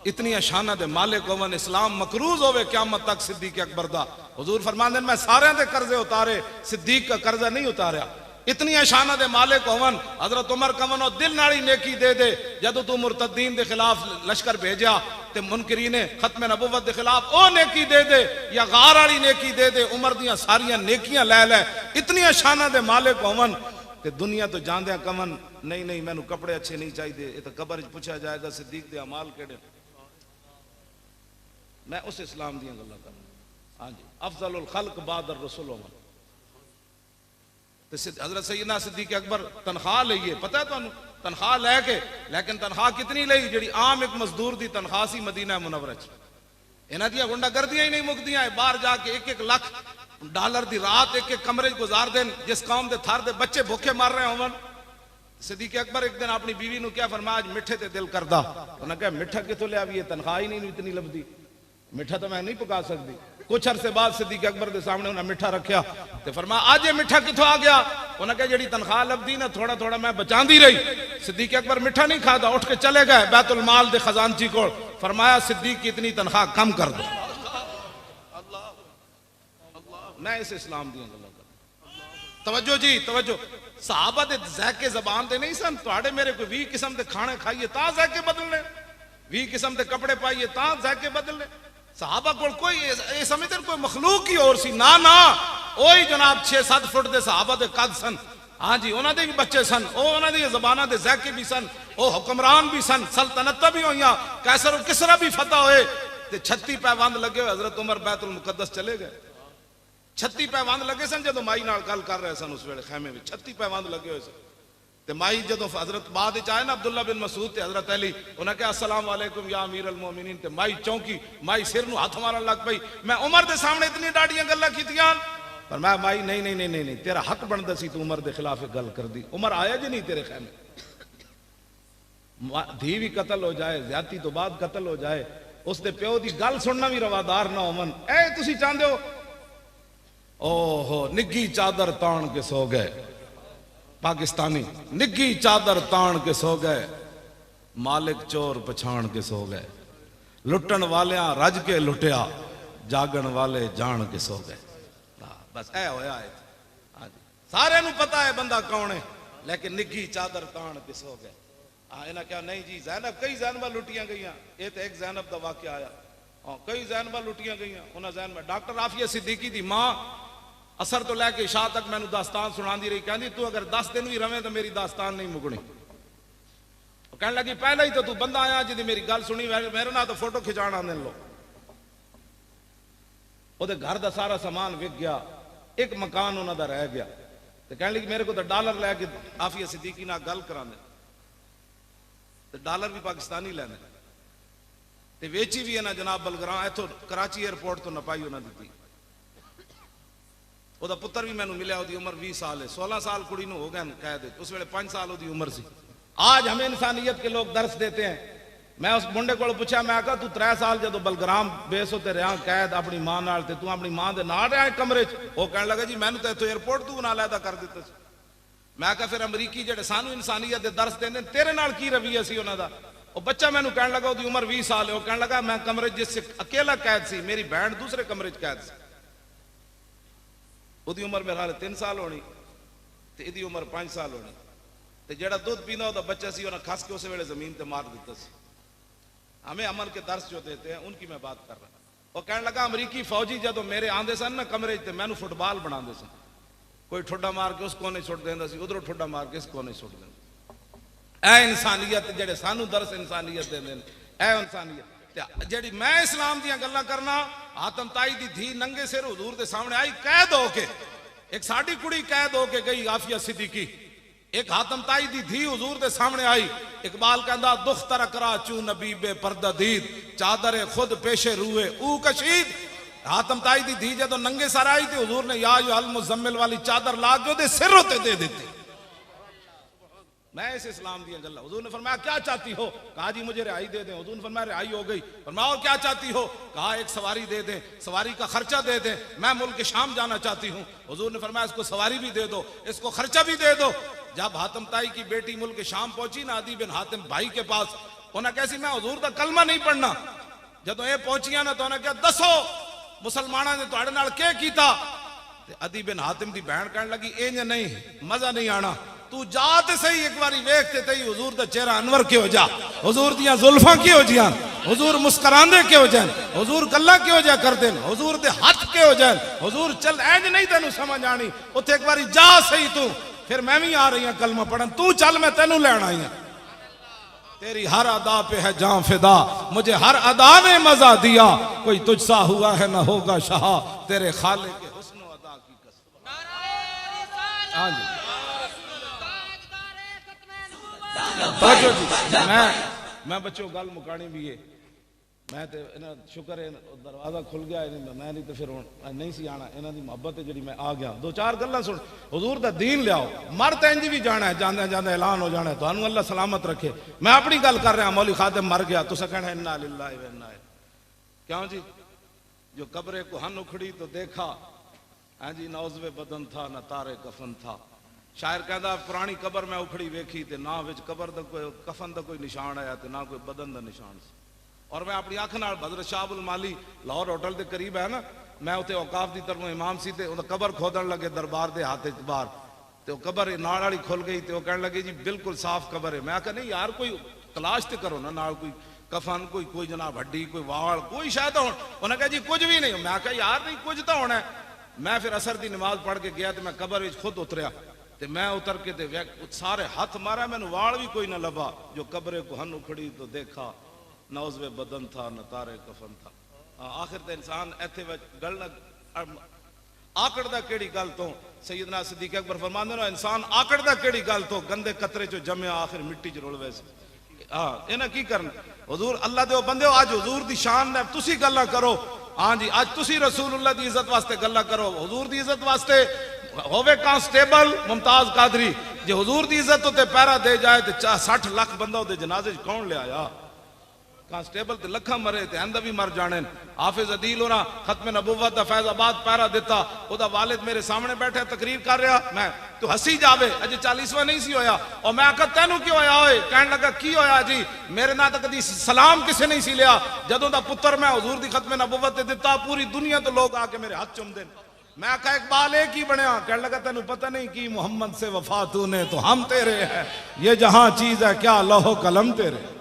इतनी शाना दे मालिक होवन इस्लाम मकरूज होवे क़यामत तक सिद्दीक अकबर दा। हुजूर फरमांदे मैं सारे दे कर्जे उतारे सिद्दीक का कर्जा नहीं उतारा। इतनी शाना दे मालिक होवन हजरत उमर कवन दिल नाली नेकी दे दे जदों तू मुर्तदीन दे खिलाफ लश्कर भेजा ते मुनकरीन खत्म नबुवत दे खिलाफ ओ नेकी दे दे या गार वाली नेकी दे दे। उमर दियां सारियां नेकियां लै लै। इतनी शाना दे मालिक होवन ते दुनिया तो जांदे कवन नहीं नहीं मैनू कपड़े अच्छे नहीं चाहिए, ये तो कबर पूछा जाएगा सिद्दीक दे अमाल केड़े। मैं उस इस्लाम दी गल्लां कर रहा। हाँ जी, अफजलुल खल्क बादर रसूल उमर। हजरत सैयदना सिद्दीक अकबर तनख्वाह लईए, पता है तुहानू तनख्वाह लैके, लेकिन तनख्वाह कितनी लई जी आम एक मजदूर की तनख्वाह सी मदीना मुनव्वरा च। इन्हां दी गुंडागर्दियां ही नहीं मुकदियां, बाहर जाके $1-1 लाख की रात एक एक कमरे गुजार देन, जिस कौम के थर दे बच्चे भूखे मर रहे होवन। सिद्दीक अकबर एक दिन अपनी बीवी को क्या फरमाया, आज मिठे ते दिल करदा। उन्हें कहा मिठा कितों लिया, भी तनख्वाह ही नहीं इतनी लभदी, मिठा तो मैं नहीं पका सकती। कुछ अरसे बाद सिद्दीक अकबर के सामने उन्हें मिठा रखा तो फरमाया आज ये मिठा कितों आ गया। उन्हें कहा जी तनख्वाह लभदी ना थोड़ा थोड़ा मैं बचाती रही। सिद्दीक अकबर मिठा नहीं खाता, उठ के चले गए बैतुल माल दे खजानची को, फरमाया सिद्दीक की इतनी तनख्वाह कम कर दो। मैं इस इस्लाम दी गल्लां कर। तवज्जो जी तवज्जो, सहाबा दे ज़ायके ज़बान दे नहीं सन, तुहाडे मेरे कोई 20 किस्म के खाने खाइए तां ज़ायके बदलने, 20 किस्म के कपड़े पाइए तां ज़ायके बदलने। सहाबा को कोई ये समझते कोई मखलूक ही और सी ना ना, ओही जनाब 6-7 फुट दे सहाबा दे कद सन। हाँ जी, उन्हां दे भी बच्चे सन, उन्हां दी ज़बानां दे ज़ायके भी सन, ओ हुक्मरान भी सन, सल्तनत भी होइयां, कैसर और किसरा भी फतह होए ते 36 पैबंद लगे हुए। हजरत उमर बैतुल मुकद्दस चले गए, 36 पैबंद लगे सन जो माई नाल गल कर रहे सन उस वेले खैमे में 36 पैबंद लगे हुए सन। ते माई जो हजरत बाद आए ना अब्दुल्ला बिन मसूद ते हजरत अली, उन्हें कहा अस्सलाम वालेकुम या अमीर अल मोमिनीन, ते माई चौंकी, माई सिर नूं हथ मारन लग पई। मैं उमर दे सामने इतनी डाडियां गल्लां कीतियां, पर मैं माई नहीं नहीं नहीं नहीं नहीं तेरा हक बनदा सी, तू उमर दे खिलाफ गल कर दी। उमर आया जी नहीं तेरे खैमे, धी भी कतल हो जाए, ज्यादती तो बाद कतल हो जाए, उसके प्यो की गल सुनना भी रवादार ना होवन। ए तुसी चाहते हो, ओहो निग्गी चादर तान के सो गए, पाकिस्तानी निग्गी चादर तान के सो गए, मालिक चोर पछाण के सो गए, लुटन वाले रज के लुटिया, जागन वाले जान के सो गए। बस ऐ होया है। हाँ जी, सारे नूं पता है बंदा कौन है, लेकिन निग्गी चादर तान के सो गए। हाँ इन्हें क्या नहीं जी ज़ैनब, कई ज़ैनबा लुटियां गई, ये तो एक ज़ैनब का वाकया आया। हाँ कई ज़ैनबा लुटियां गई, उन्हें ज़ैनब डॉक्टर आफिया सिद्दीकी की मां असर तो लैके शाह तक मैनू दास्तान सुनाती रही, कहती तू अगर 10 दिन भी रवे तो मेरी दास्तान नहीं मुकनी। कहने लगी पहले ही तो तू बंदा आया जिदी मेरी गल सुनी, मेरे ना तो फोटो खिंचाण आने लो। ओदे घर का सारा सामान विक गया, एक मकान उन्होंने रह गया। तो कहने लगी मेरे को तो डॉलर लैके आफिया सिद्दीकी नाल गल कराने, तो डॉलर भी पाकिस्तानी लैने, ते वेची भी है ना जनाब बलगरां इथों कराची एयरपोर्ट तो नपाई उन्हें दी। ओदा पुत्र भी मैनू मिले, ओदी उम्र 20 साल है, 16 साल कुड़ी नूं हो गए कैद, उस वेले 5 साल ओदी उम्र सी। आज हमें इंसानियत के लोग दर्श देते हैं। मैं उस मुंडे को पूछा, मैं आखा तू 3 साल जो बलगराम बेस होते रहा कैद अपनी मां नाल, ते तू अपनी मां दे नाल रहा कमरे च? वो कहने लगा जी मैनू तो इत्थों एयरपोर्ट तू ना लैदा कर दिता सी। मैं आखा फिर अमरीकी जेडे सानू इंसानियत दे दर्श देंदे तेरे नाल की रवैया सी उन्हां दा? वो बच्चा मैनू कहने लगा ओदी उम्र 20 साल है, वो कहने लगा मैं कमरे जिस अकेला कैद सी, मेरी बहन दूसरे कमरे च कैद सी। ओदी उम्र मेरे हाल 3 साल होनी, ते इहदी उम्र 5 साल होनी, ते जेड़ा दूध पींदा ओदा बच्चा सी उन्हें खस के उस वेले जमीन ते मार दिता सी। हमें अमल के दर्श जो देते हैं उनकी मैं बात कर रहा। वो कहने लगा अमरीकी फौजी जदों मेरे आंदे सन ना कमरे च, मैनू फुटबॉल बनाते सन, कोई ठुड्डा मार के उस कोने सुट देंदा सी, उधरों ठुड्डा मार के इस कोने सुट देंदा। ऐ इंसानियत जेडे सानू दर्श इंसानियत देंदे ने, ऐ इंसानियत जेडी मैं इस्लाम दियां गल्लां करना। आतम ताई दी धी नंगे सिर हुजूर दे सामने आई कैद होके, एक साडी कुड़ी कैद होके गई आफिया सिद्दीकी, एक हातम ताई दी धी हुजूर दे सामने आई। इकबाल कहंदा दुख तरकरा चू नबी बे पर्दा दीद, चादर खुद पेशे रूए ऊ कशीद। हातम ताई दी धी जदों नंगे सर आई तो हुजूर ने या अल मुजम्मिल वाली चादर ला के ओदे सिर होते दे दी। मैं इस इस्लाम दी गल्लां, हुजूर ने फरमाया क्या चाहती हो? कहा जी मुझे रिहाई दे दें। हुजूर ने फरमाया रिहाई हो गई। फरमाया और क्या चाहती हो? कहा एक सवारी दे दें, सवारी का खर्चा दे दें, मैं मुल्क शाम जाना चाहती हूँ। हुजूर ने फरमाया इसको सवारी भी दे दो, इसको खर्चा भी दे दो। जब हातम ताई की बेटी मुल्क शाम पहुंची ना अदी बिन हातिम भाई के पास, उन्हें कैसी मैं हुजूर का कलमा नहीं पढ़ना। जदों ये पहुंचिया ना तो उन्हें क्या दसो मुसलमाना ने तुहाडे नाल क्या कीता? अदी बिन हातिम की बहन कहने लगी इंज नहीं, मजा नहीं आना, तू जा ते सही एक बारी वेखते तई हुजूर दा चेहरा अनवर क्यों जा, हुजूर दियां जुल्फां क्यों जियां, हुजूर मुस्कुरांदे क्यों जान, हुजूर गल्लां क्यों जा करदे, हुजूर दे हाथ क्यों जान, हुजूर चल इंज नहीं तेनू समझ आनी, उत्थे एक बारी जा सही तू। फिर मैं भी आ रही हूं कलमा पढ़न, तू चल मैं तेनू लैन आई हूं। तेरी हर अदा पे है जान फिदा, मुझे हर अदा ने मजा दिया, कोई तुझसा हुआ है ना होगा शाह, तेरे खाले के हुस्न अदा की कसम। हाँ जी मैं बच्चों गल मुकानी भी है, मैं तो इन्हें शुक्र है दरवाजा खुल गया, मैं नहीं तो फिर नहीं सी आना, इन्हों की मुहब्बत है जी मैं आ गया। दो चार गल्लां सुन, हुजूर दा दीन लियाओ, मर तो इंज भी जाना है, जांदे जांदे ऐलान हो जाना है, तुहानू अल्लाह सलामत रखे। मैं अपनी गल कर रहा, मौली खादिम मर गया, तुसा कहना इन्ना लिल्लाहि व इन्ना इलैहि। क्यों जी, जो कब्रे कुहन उखड़ी तो देखा, हाँ जी नौजवे बदन था न तारे कफन था। शायर कहता पुरानी कबर मैं उखड़ी वेखी ते ना विच कबर दा कोई कफन दा कोई निशान आया ते ना कोई बदन दा निशान सी। और मैं अपनी अख नाल हज़रत शाह उल माली लाहौर होटल के करीब है ना, मैं उत्ते औकाफ की तरफों इमाम सी ते उहदा कबर खोदन लगे दरबार के हाथ बाहर, तो कबर नाल वाली खुल गई, तो कहने लगे जी बिल्कुल साफ कबर है। मैं कहा नहीं यार कोई तलाश तो करो ना, नाल कोई कफन कोई जनाब हड्डी कोई वाल कोई शायद हो। उन्हें कहा जी कुछ भी नहीं। मैं कहा यार नहीं कुछ तो होना है। मैं फिर असर की नमाज पढ़ के गया तो मैं कबर में खुद उतरिया, तो मैं उतर के सारे हाथ मारा, मैंने वाल भी कोई ना लभा। जो कब्रे को हन उखड़ी तो देखा, नौजवे बदन था न तारे कफन था। आखिर तो इंसान इत्थे गल आकड़दा केड़ी गल तो, सैयदना सिद्दीक अकबर फरमांदे ने इंसान आकड़दा केड़ी गल तो, गंदे कतरे चो जम्या आखिर मिट्टी च रुल वैसे। हाँ इन्हें की करना, हुजूर अल्लाह दे बंदे हो, अज हुजूर दी शान ने तुसी गल्लां करो। हाँ जी अज तुसी रसूलुल्लाह दी इज्जत वास्ते गल्लां करो, हुजूर दी इज्जत वास्ते होवे कांस्टेबल मुमताज कादरी, जे हुजूर दी इज्जत उत्ते पैरा दे जाए तो 60 लाख बंदा उहदे जनाजे कौन ले आया। कांस्टेबल ते लखा मरे ते अंदा भी मर जाने। हाफिज अदील होना खत्म नबुव्वत दा फैजाबाद पैरा दिता, ओदा वालिद मेरे सामने बैठा तकरीर कर रहा, मैं तू हसी जावे अजे 40वां नहीं सी होया। और मैं आखा तेनू क्यों होया होए, कहने लगा की होया जी मेरे ना तो कदी सलाम किसे नहीं सी लिया, जदों दा पुत्र मैं हुजूर दी खत्म नबुव्वत ते दिता पूरी दुनिया तो लोग आके मेरे हाथ चुमदे। मैं आखा इकबाल एक ही बनया, कहने लगा तेनू पता नहीं की मोहम्मद से वफा तूने तो हम तेरे है, ये जहां चीज है क्या लौह कलम तेरे।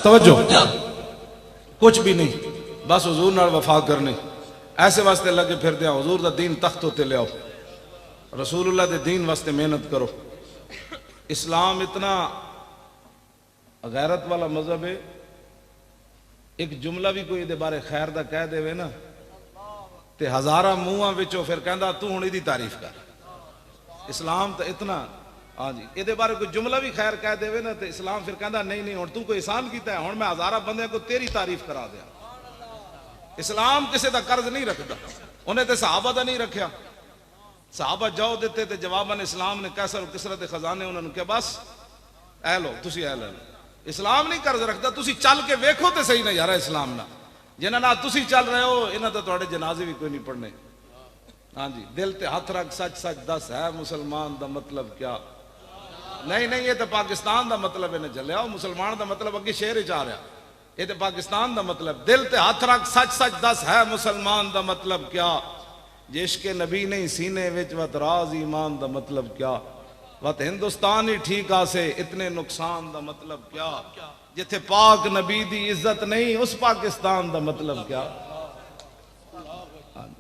तवज्जो कुछ भी नहीं, बस हुजूर नाल वफा करनी, ऐसे वास्ते लगे फिरदे हुजूर दा दीन तख्त उत्ते ले आओ, रसूलुल्लाह दे दीन वास्ते मेहनत करो। इस्लाम इतना गैरत वाला मजहब है, एक जुमला भी कोई दे बारे खैर दा कह देवे ना ते हजारा मुंहां विचों फिर कहंदा तू हुण इहदी तारीफ कर। इस्लाम तो इतना हाँ जी ये बारे कोई जुमला भी खैर कह देवे ना तो इस्लाम फिर कहता नहीं नहीं हुण तू कोई एहसान किया है, हुण मैं हजारा बंदे को तेरी तारीफ करा दिया। इस्लाम किसी का कर्ज नहीं रखता, उन्हें तो सहाबा का नहीं रखा। सहाबा जाओ देते तो जवाबन इस्लाम ने कैसर किसरत खजाने उन्होंने क्या बस ऐ लो तुसी ऐ लो। इस्लाम नहीं कर्ज रखता, तुसी चल के वेखो तो सही ना यार इस्लाम ना, जिन्हां नाल तुसी चल रहे हो इन्हां तो तुहाडे जनाजे भी कोई नहीं पढ़ने। हाँ जी दिल ते हथ रख सच सच दस है मुसलमान दा मतलब क्या। नहीं नहीं ये तो पाकिस्तान दा मतलब इन्हें चलिया, मुसलमान दा मतलब अगे शेर च आ रहा, ये तो पाकिस्तान दा मतलब। दिल ते हथ रख सच सच दस है मुसलमान दा मतलब क्या, जिसके नबी नहीं सीने विच वत राज ईमान दा मतलब क्या, वत हिंदुस्तान ही ठीक आसे इतने नुकसान दा मतलब क्या, जिथे पाक नबी दी इज्जत नहीं उस पाकिस्तान दा मतलब क्या।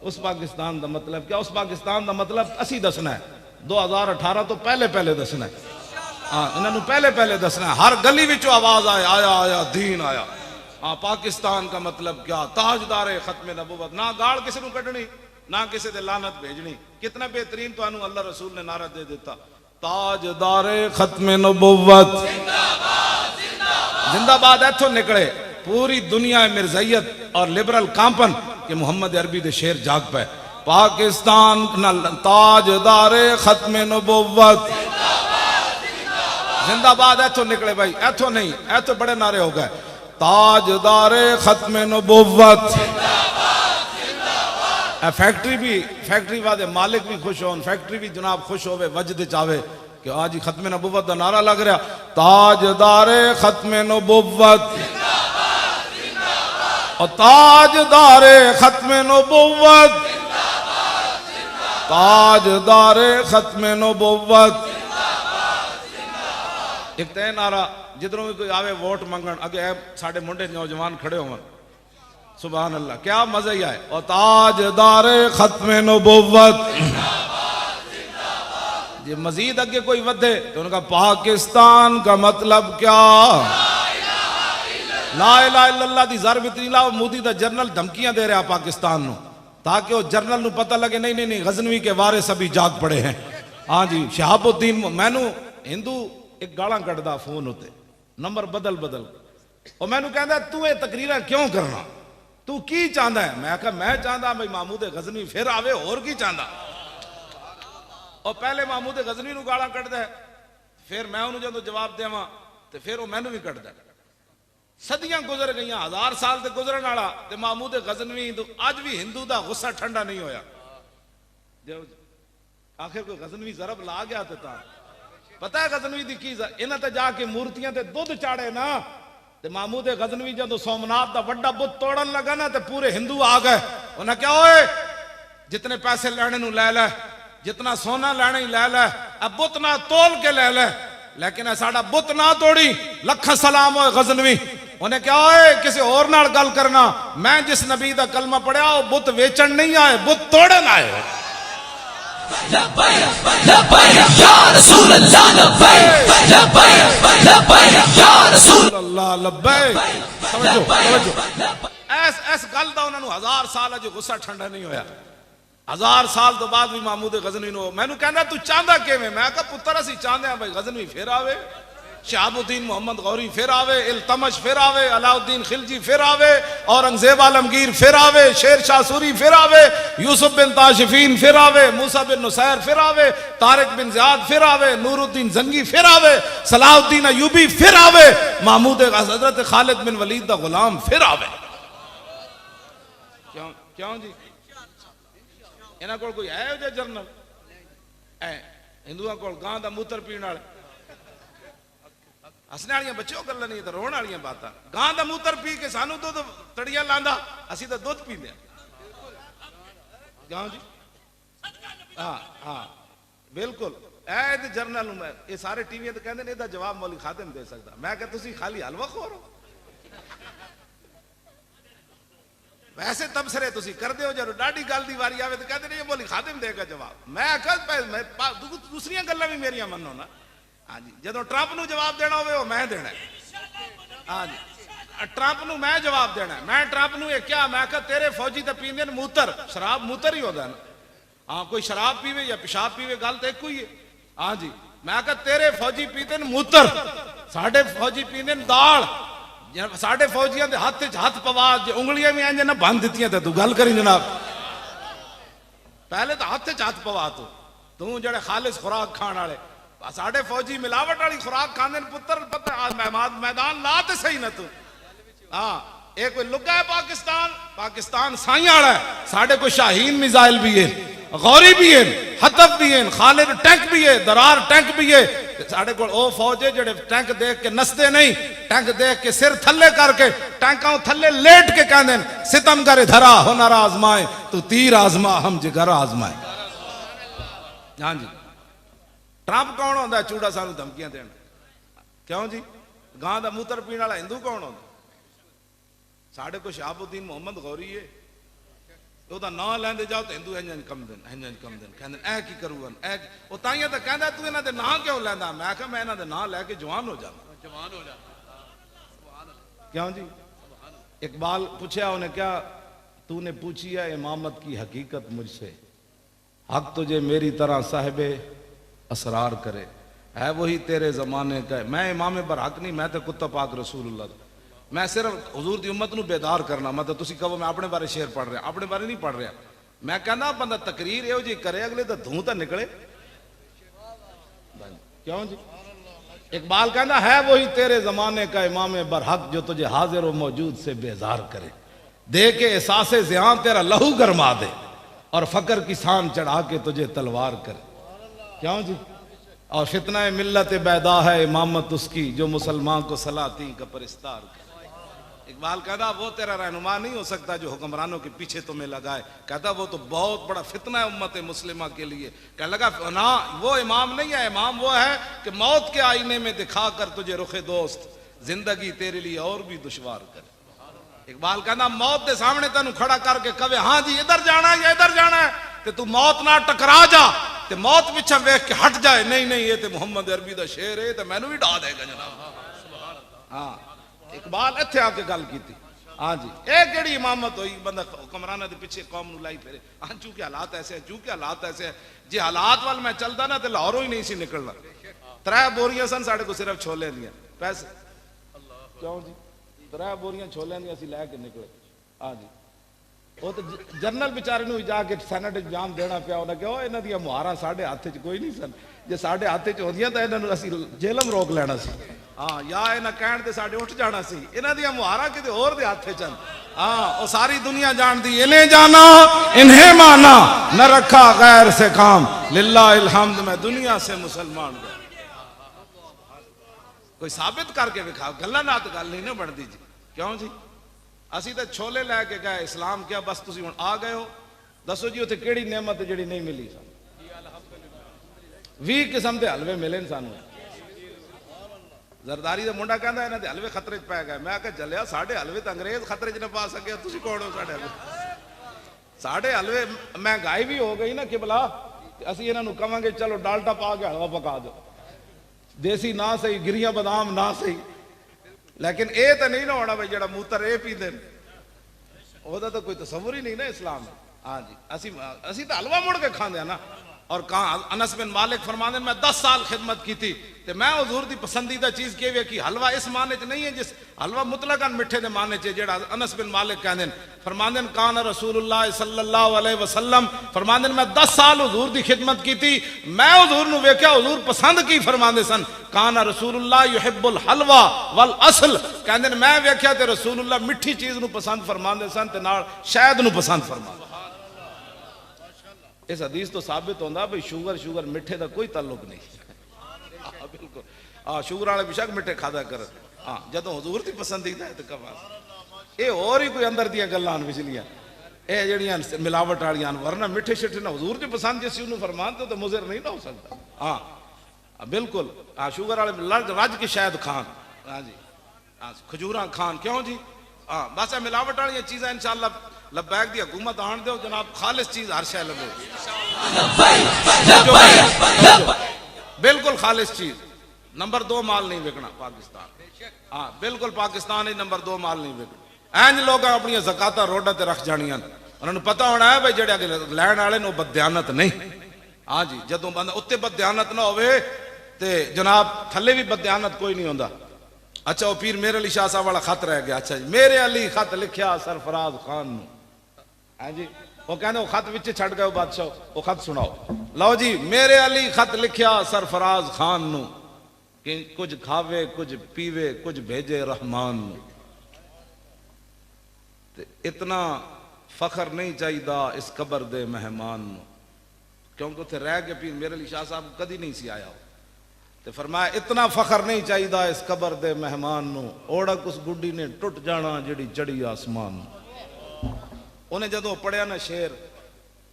उस पाकिस्तान दा मतलब क्या, उस पाकिस्तान दा मतलब असी दसना है 2018 तो पहले पहले दसना है। हाँ इन्होंने पहले पहले दसना है, हर गली विचों आवाज आए आया आया दीन आया। हाँ पाकिस्तान का मतलब क्या, ताजदार खत्म नबुवत, ना गाल किसी को कटनी ना किसी दे लानत भेजनी। कितना बेहतरीन तो अल्लाह रसूल ने नारा दे देता, ताजदार खत्म नबुवत जिंदाबाद। जिंदाबाद इथों निकले पूरी दुनिया मिर्जैयत और लिबरल कांपन कि मोहम्मद अरबी दे शेर जाग पे पाकिस्तान ताजदारे खत्मे नबुव्वत जिंदाबाद। ऐथों निकले भाई, ऐथों नहीं, ऐथों बड़े नारे हो गए। ताजदारे खत्मे नबुव्वत। फैक्ट्री वाले मालिक भी खुश हो, फैक्ट्री भी जनाब खुश होवे, वजद चावे कि आज ही खत्मे नबुव्वत का नारा लग रहा। ताजदारे खत्मे नबुव्वत और ताजदारे खत्मे नबुव्वत, ताजदारे खत्मे नबुव्वत। एक तय नारा जिधरों भी कोई आवे वोट मंगन अगे साढ़े मुंडे नौजवान खड़े हो, सुभान अल्लाह, क्या मजा ही आए। और ताजदारे खत्मे नबुव्वत। ये मजीद अगे कोई वधे तो उनका पाकिस्तान का मतलब क्या? ला इलाहा इल्लल्लाह दी ज़रब इतनी लाओ। मोदी दा जर्नल धमकियां दे रहा पाकिस्तान नु ताकि वो जर्नल नु पता लगे नहीं नहीं नहीं गजनवी के वारिस अभी जाग पड़े हैं। हाँ जी, शहाबुद्दीन मैनू हिंदू एक गाला कटदा फोन उत्ते नंबर बदल बदल और मैनू कहता तू ये तकरीर क्यों करना, तू की चाहता है? मैं कहा मैं चाहता भाई महमूद गजनवी फिर आवे, और की चाहता। और पहले महमूद गजनवी नु गाला कटदा है, फिर मैं उन्होंने जो जवाब देवा तो फिर वो मैनू भी कटदा। सदियां गुजर गई, 1000 साल से गुजरन वाला ते महमूद गजनवी अज भी हिंदू का गुस्सा ठंडा नहीं होया। आखिर कोई गजनवी जरब ला गया तो पता है गजनवी दी की इन्हां ते जाके मूर्तियां ते दुध चाड़े ना ते महमूद गजनवी जो सोमनाथ का बड़ा बुत तोड़न लगा ना तो पूरे हिंदू आ गए। उन्हें क्या होए जितने पैसे लेने नु ले ले, जितना सोना लेने ही ले ले, अब बुत ना तोल के ले ले, लेकिन साडा बुत ना तोड़ी। लख सलाम हो गजनवी। उन्हें क्या होए किसी और नाल गल करना, मैं जिस नबी का कलमा पढ़िया वो बुत वेचन नहीं आए, बुत तोड़न आए। ऐस गल का उन्होंने 1000 साल अज गुस्सा ठंडा नहीं होया। 1000 साल तो बाद भी महमूद गजनवी नो मैनू कहना तू चाहता किवें? मैं कहा पुत्र असीं चाहते हैं भाई गजनवी फिर आवे, शहाबुद्दीन मोहम्मद गौरी फिर आवे, इल्तमश फिर आवे, अलाउद्दीन खिलजी फिर आवे, औरंगजेब आलमगीर फिर आवे, शेर शाह सूरी फिर आवे, यूसुफ बिन ताशिफीन फिर आवे, मूसा बिन नुसैर फिर आवे, तारिक बिन ज़ियाद फिर आवे, नूरुद्दीन जंगी फिर आवे, सलाहुद्दीन अयूबी फिर आवे, महमूद हजरत खालिद बिन वलीद दा गुलाम फिर आवे। क्यों क्यों जी इन्हां कोल कोई है जो जर्नल है? हिंदुओं कोल गां दा मूत्र पीण वाले हसने वाली बच्चों गल्लां नहीं तो रोण वाली बातां। गां दा मूत्र पी के सानू दुध तड़िया लांदा, असीं तो दुध पींदे क्यों जी? हाँ हाँ बिल्कुल। ऐ जर्नल ये सारे टीवी तो कहते हैं इसका जवाब मौली खादिम दे सकता। मैं क्या तुसीं खाली हलवा खोर हो? वैसे तबसरे तुसीं करदे हो, जो डाडी गल दी वारी आवे तो कहते नहीं मौली खादिम देगा जवाब। मैं दूसरियां गल्लां भी मेरियां मनो ना। हाँ जी, जो ट्रंप नू जवाब देना हो मैं देना। हाँ जी, ट्रंप नू मैं जवाब देना। मैं ट्रंप नू क्या मैं कहा तेरे फौजी तो पींदे न मूत्र, शराब मूत्र ही होता है ना। हाँ कोई शराब पीवे या पेशाब पीवे गल तो एक ही है। हाँ जी, मैं कहा तेरे फौजी पीते न मूत्र, साढ़े फौजी पींदे न दाल। साढ़े फौजियों के हाथ हाथ पवा उंगलियां भी इंज ना बन दित्तियां ते तू गल करी जनाब। पहले तो हाथ हाथ पवा तू जड़े खालिस खुराक खाने वाले साढ़े फौजी मिलावट वाली खुराक खाने पुत्र पता मैदान ला तो सही ना तू। हाँ ये कोई लुगा है पाकिस्तान? पाकिस्तान साई वाला है। साढ़े को शाहीन मिसाइल भी है, गौरी भी है, हतफ भी है, खालिद टैंक भी है, दरार टैंक भी है। साढ़े को ओ फौज है जेडे टैंक देख के नसते नहीं, टैंक देख के सिर थल्ले करके टैंकों थल्ले लेट के कहते हैं सितम करे धरा हुनर आजमाए तू तीर आजमा हम जिगर आजमाए। हाँ जी, ट्रंप कौन होता है चूड़ा सानू धमकियां देना? क्यों जी? गां दा मूत्र पीने वाला हिंदू कौन होता? साढ़े को शहाबुद्दीन मोहम्मद गौरी है, ਉਹਦਾ ਨਾਂ ਲੈਂਦੇ ਜਾਓ ਤਾਂ ਹਿੰਦੂ ਇੰਜ ਕੰਮ ਦੇਣ ਕਹਿੰਦੇ ਐ ਕੀ ਕਰੂਗਨ ਐ ਉਹ ਤਾਈਆਂ ਤਾਂ ਕਹਿੰਦਾ ਤੂੰ ਇਹਨਾਂ ਦੇ ਨਾਂ ਕਿਉਂ ਲੈਂਦਾ? ਮੈਂ ਕਿਹਾ ਮੈਂ ਇਹਨਾਂ ਦੇ ਨਾਂ ਲੈ ਕੇ ਜਵਾਨ ਹੋ ਜਾਵਾਂ। क्यों जी? इकबाल पूछा उन्हें क्या तूने पूछी है इमामत की हकीकत मुझसे, हक तुझे मेरी तरह साहिबे असरार करे, है वही तेरे जमाने का। मैं इमाम बर हक नहीं, मैं तो कुत्ता पाक रसूलुल्लाह। मैं सिर्फ हुजूर दी उम्मत नूं बेदार करना। मतलब तुसी कहो मैं अपने बारे शेर पढ़ रहा, अपने बारे नहीं पढ़ रहा। मैं कहना बंदा तकरीर इहो जी करे अगले तो धूं तो निकले। क्यों जी? इकबाल कहना है वही तेरे जमाने का इमाम बरहक जो तुझे हाजिर व मौजूद से बेजार करे, दे के एहसासे ज़ियां तेरा लहू गरमा दे और फकर की सान चढ़ा के तुझे तलवार करे। क्यों जी? और फितना मिल्लत बैदा है इमामत उसकी जो मुसलमान को सलाती का परिस्तार करे। इकबाल कहता वो तेरा रहनुमा नहीं हो सकता जो हुक्मरानों के पीछे तुम्हें लगाए। कहता वो तो बहुत बड़ा फितना है उम्मत मुस्लिमा के लिए। कहने लगा ना वो इमाम नहीं है, इमाम वो है कि मौत के आईने में दिखा कर तुझे रुखे दोस्त जिंदगी तेरे लिए और भी दुश्वार करे। इकबाल कहना मौत के सामने तेन खड़ा करके कवे हाँ जी इधर जाना है या इधर जाना है, ते तू मौत ना टकरा जा ते मौत पिछा वेख के हट जाए। नहीं नहीं ये तो मुहम्मद अरबी का शेर है, तो मैनू भी डा देगा जनाब। हाँ इकबाल इत्थे आके गल की। हाँ जी ये केड़ी इमामत हुई बंदा हुक्मराना के पीछे कौम नूं लाई फिरे। हाँ चूंकि हालात ऐसे है, चूंकि हालात ऐसे है। जे हालात वाल मैं चलता ना तो लाहौरों ही नहीं सी निकलना। 3 बोरियां सन साढ़े को सिर्फ छोले दियां पैसे। क्यों जी? 3 बोरियां छोले दियां असीं लैके निकले। हाँ जी वो तो जनरल बेचारे नूं जाके सैनेट एग्जाम देना पिया। उन्हें कहा इन्हां दियां मुहारां साढ़े हाथ च कोई नहीं सन, जे साढ़े हाथ च होंदियां तां इन्हां नूं असीं जेलम रोक लेना सी। हाँ या इन्हें कहण ते साढ़े उठ जाना सी। इन्हां दियां मुहारां किते होर दे हाथ च। हाँ वो सारी दुनिया जानती इन्हें जाना इन्हें माना न रखा गैर से काम लिल्लाहिल हम्द मैं दुनिया से मुसलमान गया। कोई साबित करके दिखाओ, गल्लां नाल गल नहीं ना बनती जी। क्यों जी? असी तो छोले लैके गए इस्लाम क्या बस तुसी हुण आ गए हो। दसो जी उत्थे केड़ी नेमत जिहड़ी नहीं मिली सन? 20 किस्म के हलवे मिले सानू। जरदारी का मुंडा कहता इन्हां दे हलवे खतरे च पै गए। मैं आख्या चलिया साढ़े हलवे तो अंग्रेज खतरे च न पा सके, तुसी कौन हो साढ़े हलवे? साढ़े हलवे महंगाई भी हो गई ना कि भला असी इन्हां नूं कहांगे चलो डालडा पा के हलवा पका दो, देसी ना सही गिरिया बादाम ना सही, लेकिन ये तो नहीं ना होना भाई जरा मूत्र ये पीते ओदा तो कोई तस्वुर ही नहीं ना इस्लाम। हाँ जी असी तो हलवा मुड़ के खाते ना। और कहा अनस बिन मालिक फरमाते मैं 10 साल खिदमत की थी तो मैं हुजूर दी पसंदीदा चीज के वे कि हलवा इस माने च नहीं है जिस हलवा मुतलकन मिठे दे माने च जेड़ा अनस बिन मालिक कहंदे फरमांदे कान रसूलुल्लाह सल्लल्लाहु अलैहि वसल्लम फरमांदे मैं 10 साल हुजूर दी खिदमत की थी, मैं हुजूर नु वेख्या हुजूर पसंद की फरमांदे सन कान रसूलुल्लाह युहिब्बुल हलवा वल असल कहंदे मैं वेख्या ते रसूलुल्लाह मिठी चीज नु पसंद फरमांदे सन ते नाल शहद नु पसंद फरमांदे। इस हदीस तो साबित होता भाई शुगर मिठे का कोई ताल्लुक नहीं। बिल्कुल हाँ शुगर वाले बेशक मिठे खादा कर। हाँ जदों हुजूर की पसंदीदा है तो कमाल ये और ही कोई अंदर दियां गल्लां पिछलियां ये जड़ियां मिलावट वालियां वरना मिठे शिठे ना हुजूर की पसंद जिस उन्होंने फरमान तो मुजर नहीं ना हो सकता। हाँ बिल्कुल हाँ शुगर वाले रज के शायद खान। हाँ जी हाँ खजूरा खान। क्यों जी? हाँ बस मिलावट वाली चीज़ा इंशाअल्लाह लब्बैक दी हुकूमत आन दो जनाब, खालिस चीज हर शय लगे बिल्कुल खालिस चीज। नंबर 2 माल नहीं बिकना पाकिस्तान। हाँ बिल्कुल पाकिस्तान ही नंबर 2 माल नहीं बिकना। इंज लोग अपनी ज़काता रोडा ते रख जानियां उन्होंने पता होना है भाई जेड़े लैन वाले नो बदयानत नहीं। हाँ जी जदों बंदा उत्ते बदयानत ना होवे ते जनाब थले भी बदयानत कोई नहीं होंदा। अच्छा वो पीर मेरे अली शाह साहब वाला खत रह गया। अच्छा जी मेरे अली खत लिखिया सरफराज खान नू। हाँ जी वो कहने वो खत विच छड़ गए बादशाह वो खत सुनाओ। लो जी मेरे अली खत लिखिया सरफराज खान नू कि कुछ खावे कुछ पीवे कुछ भेजे रहमान नू। इतना फखर नहीं चाहिए इस कबर दे मेहमान नू क्योंकि उसे रह के पीर मेरे अली शाह साहब कदी नहीं सी आया। तो फरमाया इतना फखर नहीं चाहिए इस कबर दे मेहमान नू ओढ़क उस गुड्डी ने टुट जाना जिहड़ी चढ़ी आसमान। उन्हें जदों पढ़िया ना शेर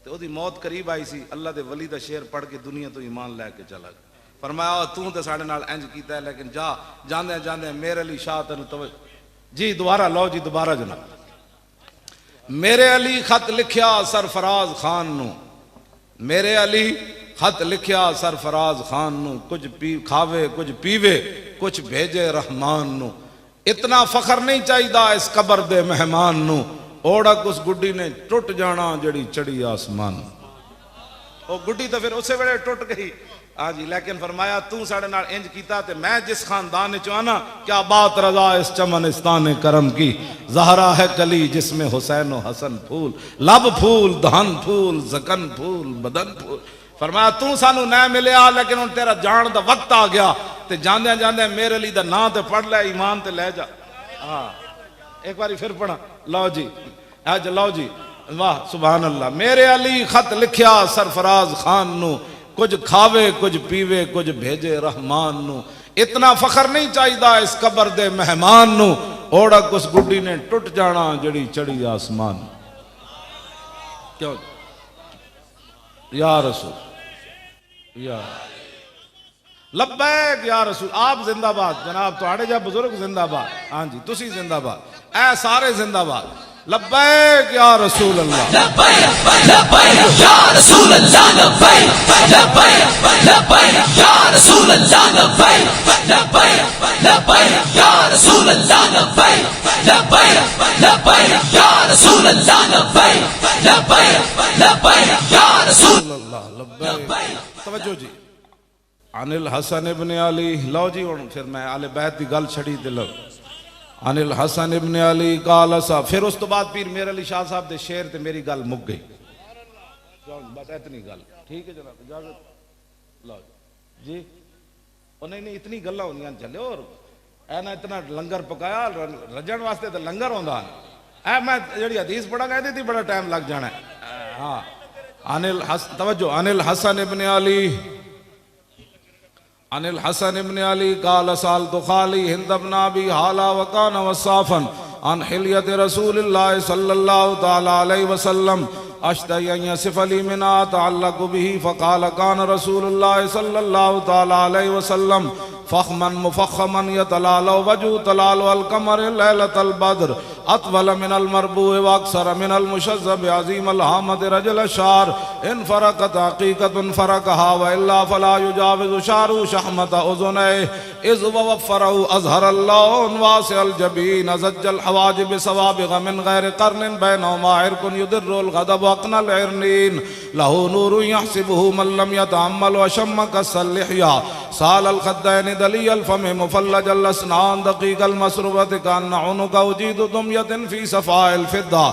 तो उसकी मौत करीब आई सी अल्लाह के वली का शेर पढ़ के दुनिया तो ईमान लैके चला गया। फरमाया तू तो साढ़े नाल इंज कीता है लेकिन जा जांदे जांदे मेरे अली शाह तेन तवज्जो जी दोबारा लो जी दोबारा जनाब। मेरे अली खत लिखिया सरफराज खान नू मेरे अली खत लिखिया सरफराज खान नू कुछ पी खावे कुछ पीवे कुछ भेजे रहमान नू। इतना फखर नहीं चाहिए इस कबर दे मेहमान नू ओढ़क उस गुड्डी ने टुट जाना जड़ी चढ़ी आसमान। वो गुड्डी तो फिर उसे वेले टुट गई। हाँ जी, लेकिन फरमाया तू साढ़े नाल इंज कीता ते मैं जिस खानदान चो आना, क्या बात रजा इस चमनिस्तान करम की, ज़हरा है कली जिसमें हुसैन व हसन फूल, लब फूल धन फूल जकन फूल बदन फूल। फरमाया तू सानू न मिलिया, लेकिन हुण तेरा जान दा वक्त आ गया, ते जांदे जांदे मेरे लिए दा नां ते पढ़ ले, ईमान ते ले जा। हाँ एक बारी फिर पढ़ा, लो जी अज लो जी, वाह सुभान अल्लाह। मेरे अली खत लिखिया सरफराज खान नू, कुछ खावे कुछ पीवे कुछ भेजे रहमान नू, इतना फखर नहीं चाहिए इस कबर दे मेहमान नू, ओढ़क उस गुड्डी ने टुट जाना जड़ी चढ़ी आसमान। क्यों या रसूल या लब्बैक या रसूल, आप जिंदाबाद जनाब, तुहाड़े जा बुजुर्ग जिंदाबाद, हाँ जी तुसी जिंदाबाद, ऐ सारे जिंदाबाद। लब्बैक या रसूल अल्लाह, लब्बैक लब्बैक या रसूल अल्लाह, लब्बैक लब्बैक लब्बैक या रसूल अल्लाह, लब्बैक लब्बैक लब्बैक या रसूल अल्लाह, लब्बैक लब्बैक लब्बैक या रसूल अल्लाह, लब्बैक लब्बैक लब्बैक या रसूल अल्लाह लब्बैक। तवज्जो जी, अनिल हसन इब्न अली, लो जी हुण फिर मैं आले बैत दी गल छड़ी दिल। अनिल हसन इब्न अली काला सा, फिर उस तो बाद पीर मेरे अली शाह साहब दे शेर ते मेरी गल मुक गई, बस इतनी गल ठीक है जनाब, इजाजत लो जी। और नहीं इतनी गल्लां होंदियां चले, और ऐ ना इतना लंगर पकाया रजन वास्ते तो लंगर होंदा है, मैं जेड़ी हदीस पढ़ांगा ਇਹਦੇ ਤੇ बड़ा टाइम लग जाना है। हाँ अनिल हसन, तवज्जो, अनिल हसन इब्न अली, अनिल हसन इब्न अली काल साल तो खाली हिंद अपना भी हाला वकान वसाफन अन हिलियत रसूलुल्लाह सल्लल्लाहु ताला अलैहि वसल्लम अश्तयन सिफली मिना तअल्लक बिही फकाल कान रसूलुल्लाह सल्लल्लाहु ताला अलैहि वसल्लम फखमन मुफखमन यतलालो वजू तलालो अल कमर लैलतल बद्र अतवल मिनल मरबूए व अक्सर मिनल मुशज़्ज़ब अज़ीम अल हामद रजल शार इन फरकत हकीकतुन फरकहा व इल्ला फला युजाविज़ु शारु शहमत उज़ुनै इज़ वफ़रहु अज़हर अल्लाह वासिअल जबीन अज़ज्जल हवाजिब सवाबिग मिन गैर क़र्निन बैनहुमा इरकुन युदिर्रुल गदब वक़नल इरनीन लहू नूरु यहसिबुहु मन लम यतअम्मल व शम्म कस्सल लिहया साल अल खद्दैन दली अल फम मुफल्लज अल असनान दक़ीक़ अल मसरूबत कान उनुका उजीद दुमयतिन फी सफ़ाइल फिद्दा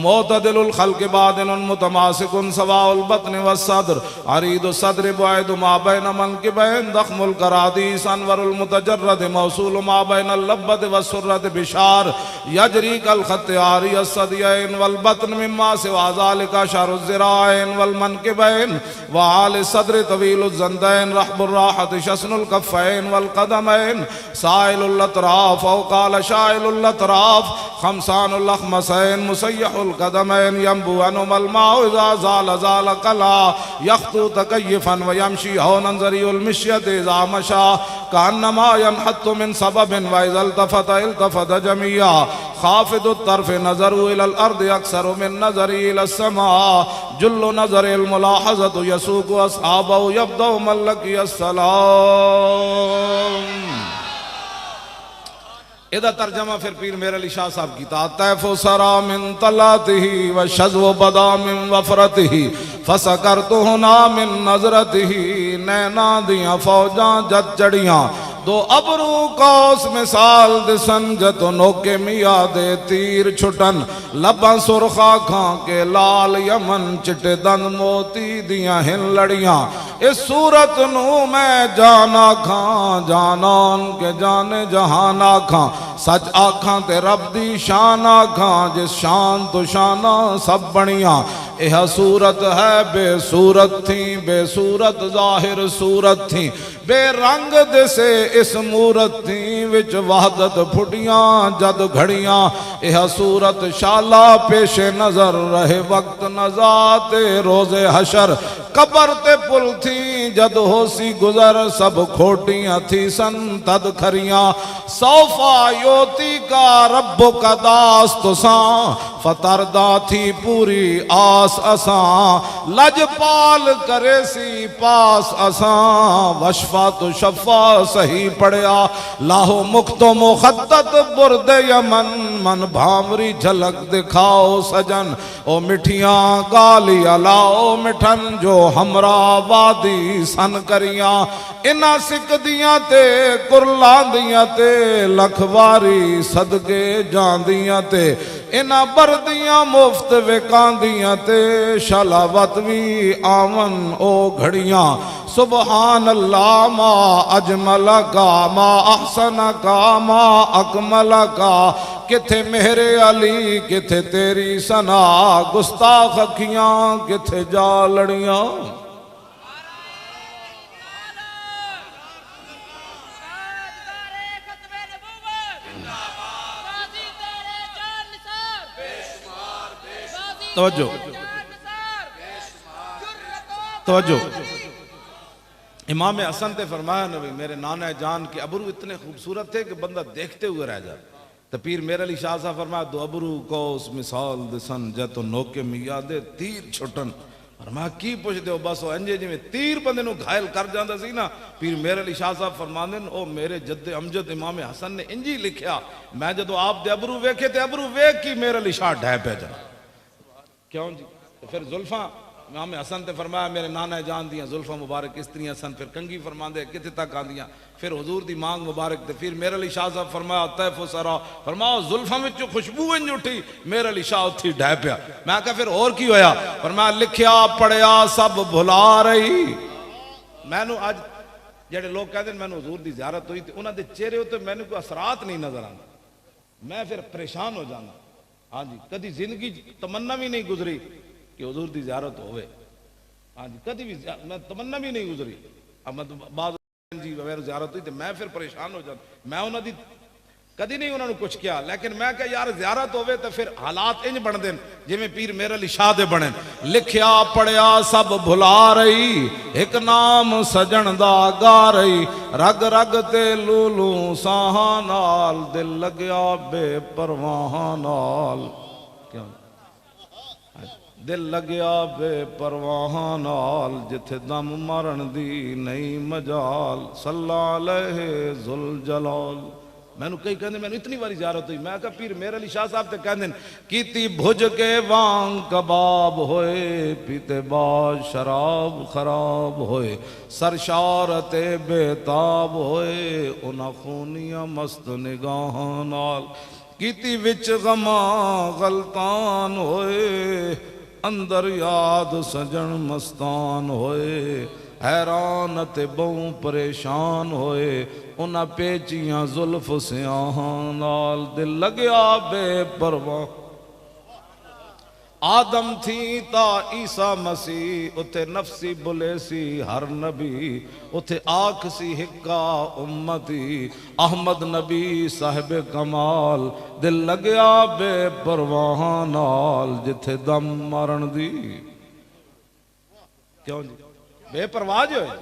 मुतदिलुल खल्क़ बादिलुन मुतमासिकुन सवाउल बत्न व सद्र अरीदु सद्र बुइद मा बैन मनकिबैन दख़मुल करादीस अनवरुल मुतजर्रद मौसूल मा बैन अल लब्बत व सुर्रत बिशार यजरी कल खत्त आरी अस्सदियैन वल बत्न मिम्मा सिवा ज़ालिका शरुज़ ज़िराइन वल मनकिबैन व आल सद्र तवीलुज़ ज़ंदैन रहबुर राहत शस्नुल कफ़ैन वल कदमैन साइलुल अतराफ औ काल शाइलुल अतराफ खमसानुल अख़मसैन मुसय्यहुल कदमैन यंबु अनुमल माउ इज़ा ज़ाल ज़ाल कला यख्तु तकय्युफन व यमशी हौनन ज़रियुल मिश्यत इज़ा मशा कान्नमा यनहत्तु मिन सबबिन व इज़ा इल्तफ़त इल्तफ़त जमिया खाफ़िदुत तर्फ़ नज़रु इलल अर्द अक्सरु मिन नज़रि इलस समा जुल्लु नज़रिल मुलाहज़तु यसूक़ु अस्हाबहु यब्दउ मल्लकी इदा तर्जमा फिर पीर मेरे अली शाह साहब की तैफ़ो सरा मिन तलातिही व शज़्व बदा मिन वफ़रतिही फसकरतुहु ना मिन नज़रतिही नैना दियां फौजां जद चढ़ियां दो अबरू कौस मिसाल दिसन जतो नोके मिया दे तीर छुटन लबां सुरखा खां के लाल यमन चिटे दंद मोती दियां हिन लड़ियां इस सूरत नू मैं जाना खां जानान के जाने जहान आखां सच आखां ते रब दी शान आखां जिस शान तो शाना सब बनियां यह सूरत है बेसूरत थी बेसूरत जाहिर सूरत थी बेरंग दिसे इस मूरत थी विच वहदत फुटियां जद घड़ियां यह सूरत शाला पेशे नजर रहे वक्त नजाते रोजे हशर कबर ते पुल थी जद होसी गुजर सब खोटियां थी सन तद खरियां सौफा योती का रब्बो का दास तुसा फतरदा थी पूरी आस असा लजपाल करे सी पास असा वशफा तो शफा सही पड़िया लाहो मुख्तो मुखद्दत बुरदे यमन मन भामरी झलक दिखाओ सजन ओ मिठियां गालियां लाओ मिठन जो हमरा वादी सन करियां इना सिकदियां ते कुरलांदियां ते लखवारी सदके जांदियां ते इना बरदियां मुफ्त विकांदियां ते शलावत भी आवन ओ घड़ियां सुबहान अल्लाह मा अजमल का मा अहसन का मा अकमल का किथे मेरे अली किथे तेरी सना गुस्ताख अखियां किथे जा लड़ियां। तवज्जो तवज्जो इमाम हसन ने फरमाया नबी मेरे नाना जान के अबरू इतने खूबसूरत थे कि बंदा देखते हुए रह जाए। तो पीर मेरे अली शाह साहब फरमाया दो अबरू को उस मिसाल दिसन जै तो नोके मिया दे तीर छुटन फरमाया की पुछदे हो बस इंजे जिवें तीर बंदे नूं घायल कर जांदा सी ना। पीर मेरे अली शाह साहब फरमांदे ने ओ मेरे जद्दे अमजद इमाम हसन ने इंजी लिखिया मैं जदों आप दे अबरू वेखे ते अबरू वेख की मेरे अली शाह ढह पे जा क्यों जी। तो फिर जुल्फा इमाम हसन ने फरमाया मेरे नाना जान दियां जुल्फा मुबारक किस तरह सन फिर कंगी फरमांदे किथे तक आंदियां फिर हुजूर दी मांग मुबारक ते फिर मेरे अली शाह साहब फरमाया तैफ सरा फरमाओ जुल्फा विच खुशबू इंज उठी मेरे अली शाह उठी ढह पिया। मैं कहा फिर और की होया फरमाया लिखिया पढ़िया सब भुला रही। मैनू अज जेडे लोग कहते हैं मैनू हुजूर दी ज़ियारत हुई ते उन्हां दे चेहरे उत्ते मैनू कोई असरात नहीं नजर आंदा मैं फिर परेशान हो जाना। हाँ जी कदी जिंदगी तमन्ना भी नहीं गुजरी कि हुजूर दी ज़ियारत होवे। हाँ जी कदी भी मैं तमन्ना भी नहीं गुजरी अब मैं बाद जी वगैरह ज़ियारत हुई तो मैं फिर परेशान हो जाता मैं उन्हों दी कदी नहीं उन्होंने कुछ किया लेकिन मैं क्या यार ज़ियारत होवे तो फिर हालात इंज बन देन जिवें पीर मेरे अली शाह दे बने लिखिया पढ़िया सब भुला रही एक नाम सजन दा गा रही रग रग ते लूलू साहां नाल दिल लगया बेपरवाह नाल क्यों दिल लगया बेपरवाह नाल जिथे दम मारन दी नहीं मजाल सल्ला अलैहि जुल जलाल। मैनू कई कहते मैनू इतनी बारी ज़ियारत हुई मैं कहा पीर मेरे अली शाह साहब ते कहते कीती भुज के वांग कबाब होए पीते बाद शराब खराब होए सरशारते बेताब होए उन्हां खूनियां मस्त निगाहां नाल कीती विच गमा गलतान होए अंदर याद सजन मस्तान होए हैरान ते बहु परेशान होए उन्हां पेचियां जुल्फ सियाहां नाल दिल लगया बेपरवाह। आदम थी ता ईसा मसीह उथे नफसी बुले सी हर नबी उथे आख सी हिक्का उम्मती अहमद नबी साहिब कमाल दिल लगया बेपरवाह नाल जिथे दम मारन दी क्यों जी बेपरवाह जो है।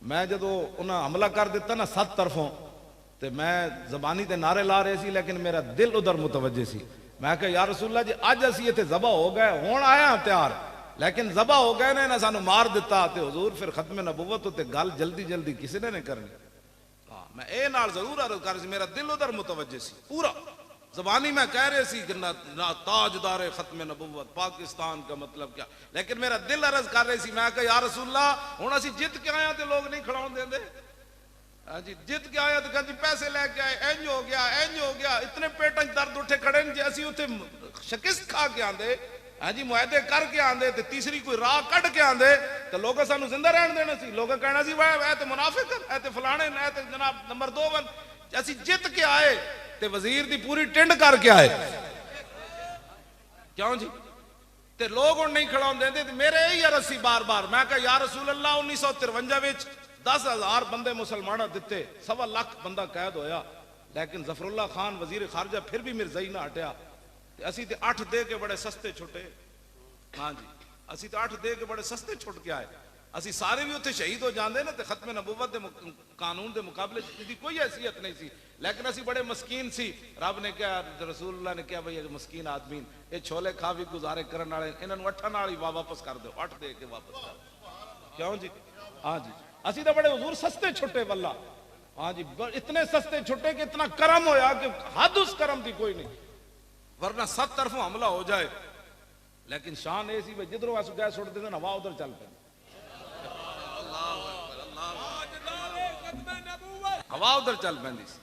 मैं जदों उन्हें हमला कर दिता ना 7 तरफों तो मैं जबानी ते नारे ला रहे सी लेकिन मेरा दिल उधर मुतवज्जे सी। मैं कहा या रसूल अल्लाह जी अज असी इत्थे ज़बा हो गए हुण आया तैयार लेकिन ज़बा हो गए ने सानू मार दिता ते हुजूर फिर खत्म नबुव्वत उत्ते गल जल्दी जल्दी किसी ने नहीं करनी। हाँ मैं ए नाल जरूर अर्ज कर सी मेरा दिल उधर मुतवज्जे सी पूरा जबानी में कह रहे सी कि ना ताजदार खत्म नबुव्वत पाकिस्तान का मतलब क्या लेकिन मेरा दिल अर्ज कर रहे सी। मैं कहा या रसूल अल्लाह हुण असी जित के आया तो लोग नहीं खड़ाउण देंदे। हाँ जी जित के आया तो कहते पैसे लैके आए इंज हो गया इतने पेटन दर्द उठे खड़े जे असी उत्थे शिकस्त खा के आंदे। हाँ जी मुआहदे करके आंदे ते तीसरी कोई राह कट के आंदे तो लोग सानू जिंदा रहन देना सी। लोग कहना सी वह तो मुनाफिक है तो फलाने है तो जनाब नंबर 2 बन असी जित के आए ते वजीर दी पूरी टिंड करके आए क्यों जी ते लोग हुण नहीं खड़ाउण देंदे। मेरे यही अर्ज सी बार बार मैं कहा या रसूल अल्लाह 1953 विच 10,000 बंदे मुसलमान दिते 1.25 लाख बंदा कैद होया लेकिन जफरुल्लाह खान वजीर खारजा फिर भी मिर्जाई ना हटिया असी ते 8 दे के बड़े सस्ते छुटे। हाँ जी असी तो 8 दे के बड़े सस्ते छुट के आए असी सारे भी उत्थे शहीद हो जाते ना तो खत्म नबुव्वत दे कानून के मुकाबले इसकी कोई हैसियत नहीं सी लेकिन असी बड़े मस्कीन सी। रब ने क्या रसूलुल्लाह ने क्या भाई मस्कीन आदमी ये छोले खा भी गुजारे करने वाले इन्होंने 8 नाल ही वापस कर दो 8 दे के वापस कर क्यों जी। हाँ जी असी तो बड़े हुजूर सस्ते छुट्टे वल्ला। हाँ जी इतने सस्ते छुट्टे कि इतना करम होया कि हद उस करम की कोई नहीं वरना 7 तरफों हमला हो जाए लेकिन शान ये सी जिधरों असू गैस सुट देते हवा उधर चल पे हवा उधर चल पैंदी सी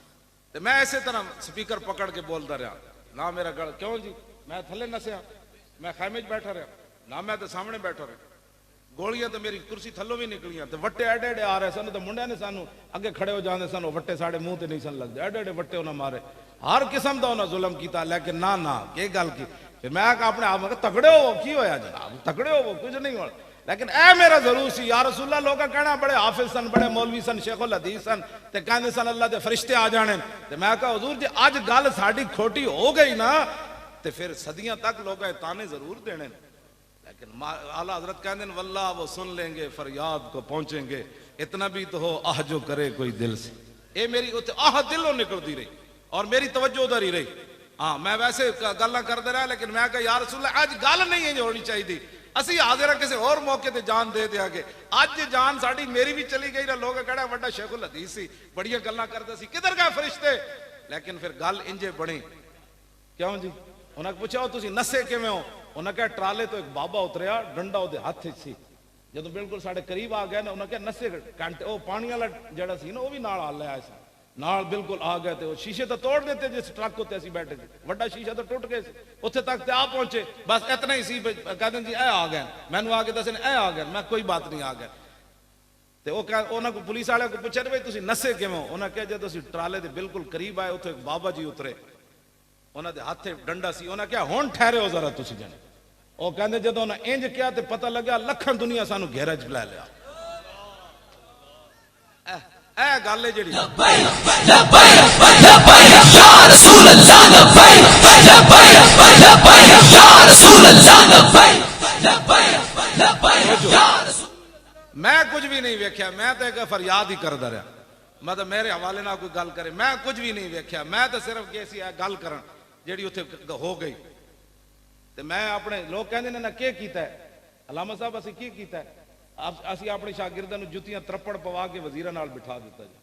ते मैं इसे तरह स्पीकर पकड़ के बोलता रहा ना मेरा गल क्यों जी मैं थले नसिया मैं खैमे च बैठा रहा ना मैं तो सामने बैठा रहा गोलियां तो मेरी कुर्सी थल्लों भी निकलियां ते वट्टे एडे एडे आ रहे सन तो मुंडिया ने सानू अगे खड़े हो जाते सन वट्टे साढ़े मुंह ते नहीं सन लगते एडे एडे वट्टे उन्हें मारे हर किस्म का उन्हें जुल्म किया लेकिन ना ना के गल की फिर मैं अपने आप में तगड़े हो की होया जनाब तगड़े हो कुछ नहीं हो लेकिन ए मेरा जरूर सी यार रसूलुल्लाह लोग कहना बड़े हाफिज सन बड़े मौलवी सन शेखुल हदीस सन ते कहंदे सन अल्लाह दे फरिश्ते आ जाने ते मैं कहा हुजूर जी अज गल साडी खोटी हो गई ना ते फिर सदियां तक लोग ताने जरूर देने लेकिन आला हजरत कहते हैं वल्लाह वो सुन लेंगे फरियाद को पहुंचेंगे इतना भी तो हो आह जो करे कोई दिल से ये मेरी आह दिलों निकलती रही और मेरी तवज्जो उधर ही रही हाँ मैं वैसे गल्लां करते रहा लेकिन मैं कहा यार रसूल अज गल नहीं है होनी चाहिए असी हाजिर किसी और मौके ते जान दे देंगे अज जान साड़ी मेरी भी चली गई ना लोग कहना बड़ा शेखुल हदीस सी बड़िया गल्लां करते सी किधर गए फरिश्ते लेकिन फिर गल इंजे बनी क्यों जी उन्हें पूछा तुसी नसे किवें हो उन्हें कहा ट्राले तो एक बाबा उतरिया डंडा उहदे हथ च सी जदों बिल्कुल साडे करीब आ गया ना उन्हें कहा नसे घंटे वो पानी वाला जिहड़ा सी ना वो भी नाल आ लिया सी नाल बिल्कुल आ गए थे शीशे तो तोड़ देते जिस ट्रक उत्ते असीं बैठे थे वड्डा शीशा तो टुट गए उत्थे तक ते आ पहुंचे बस इतना ही सी कहते जी ए आ गए मैनू आके दसन ए आ गए मैं कोई बात नहीं आ गया ते उन्होंने को पुलिस वाले को पूछा भाई तुसीं नसे किवें हो उन्हें कहा जदों असीं ट्राले दे बिल्कुल करीब आए उत्थे एक बाबा जी उतरे उन्होंने दे हथे डंडा सी उन्हें कहा हुण ठहरे हो जरा तुसीं जने वो कहंदे जदों उन्हें इंज किया ते पता लगा लखां दुनिया सानू घेरे च लै लिया ए गल है जिहड़ी मैं कुछ भी नहीं वेख्या मैं तो एक फरियाद ही करदा रहा मतलब मेरे हवाले ना कोई गल करे मैं कुछ भी नहीं वेख्या मैं तो सिर्फ कैसी है गल करन जिहड़ी उत्थे हो गई ते मैं अपने लोग कहंदे ने ना के कीता है अलामा साहब असीं की कीता है असीं अपने शागिर्दां नूं जुत्तियां त्रप्पड़ पवा के वजीरां नाल बिठा दिता जी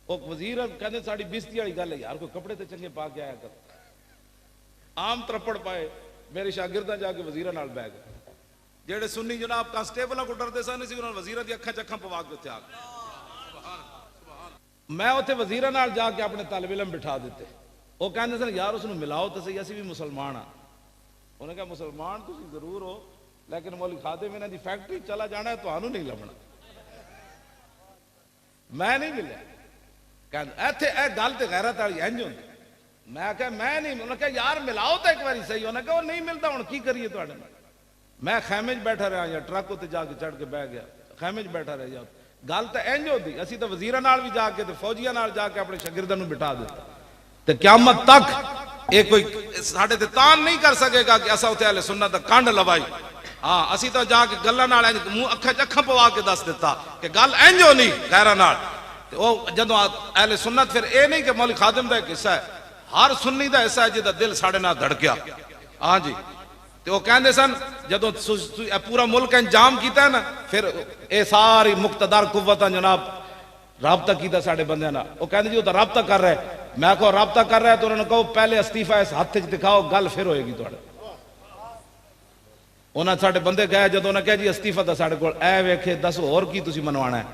वो वजीर कहंदे साडी बेइज्जती वाली गल है यार कोई कपड़े ते चंगे पा के आया कर आम त्रप्पड़ पाए मेरे शागिर्दां जाके वजीरां नाल बैठ गए जेड़े सुन्नी जनाब कांस्टेबलों को डरते सन उन्होंने वजीरां दी अखां च अखां पवा के उत्थे आ गए मैं उत्थे वजीरां नाल जाके अपने तालिब इलम बिठा दिते वो कहंदे सन यार उसनूं मिलाओ तो सही असीं भी मुसलमान हाँ उन्हें कहा मुसलमान तुसीं जरूर हो लेकिन मौलवी खादिम इन्हां दी फैक्ट्री चला जाना है तुहानूं नहीं लभना मैं नहीं मिलिया कहंदे इत्थे ए गल ते गैरत वाली इंज हुंदी मैं कहा मैं नहीं उन्हें कहा यार मिलाओ तो एक बारी सही उन्हें कहा वो नहीं मिलता हुण की करिए तुहाडे नाल मैं खैमे च बैठा रहा या ट्रक उत्ते जाके चढ़ के बह गया खैमे च बैठा रहा या गल तो इंज होती असीं तो वजीरां नाल भी जाके ते फौजियां नाल जाके अपने शागिर्दां नूं बिठा दिता ते क़यामत तक ये कोई साडे ते तान नहीं कर सकेगा कि असां उत्थे अहले सुन्नत दा कंड लवाई हाँ असीं तो जाके गल्लां नाल मूंह अखां च अखां पवा के दस दिता कि गल इंज होनी गैरां नाल ते ओ जदों अहले सुन्नत फिर ये नहीं कि मौलवी खादिम दा एक हिस्सा है हर सुन्नी दा हिस्सा है जिहदा दिल साडे नाल धड़किया हाँ जी तो वो कहते सन जदों पूरा मुल्क इंजाम किया ना फिर ये सारी मुक्तदार कुव्वत जनाब राबता किया साढ़े बंद वो कहते जी वो तो राबता कर रहा है मैं कहो राबता कर रहा है तो उन्होंने कहो पहले अस्तीफा इस हाथ च दिखाओ गल फिर होएगी थोड़े उन्हें साढ़े बंदे गए जो उन्हें कहा जी अस्तीफा तो साढ़े को वेखे दस होर की तुसीं मनवाना है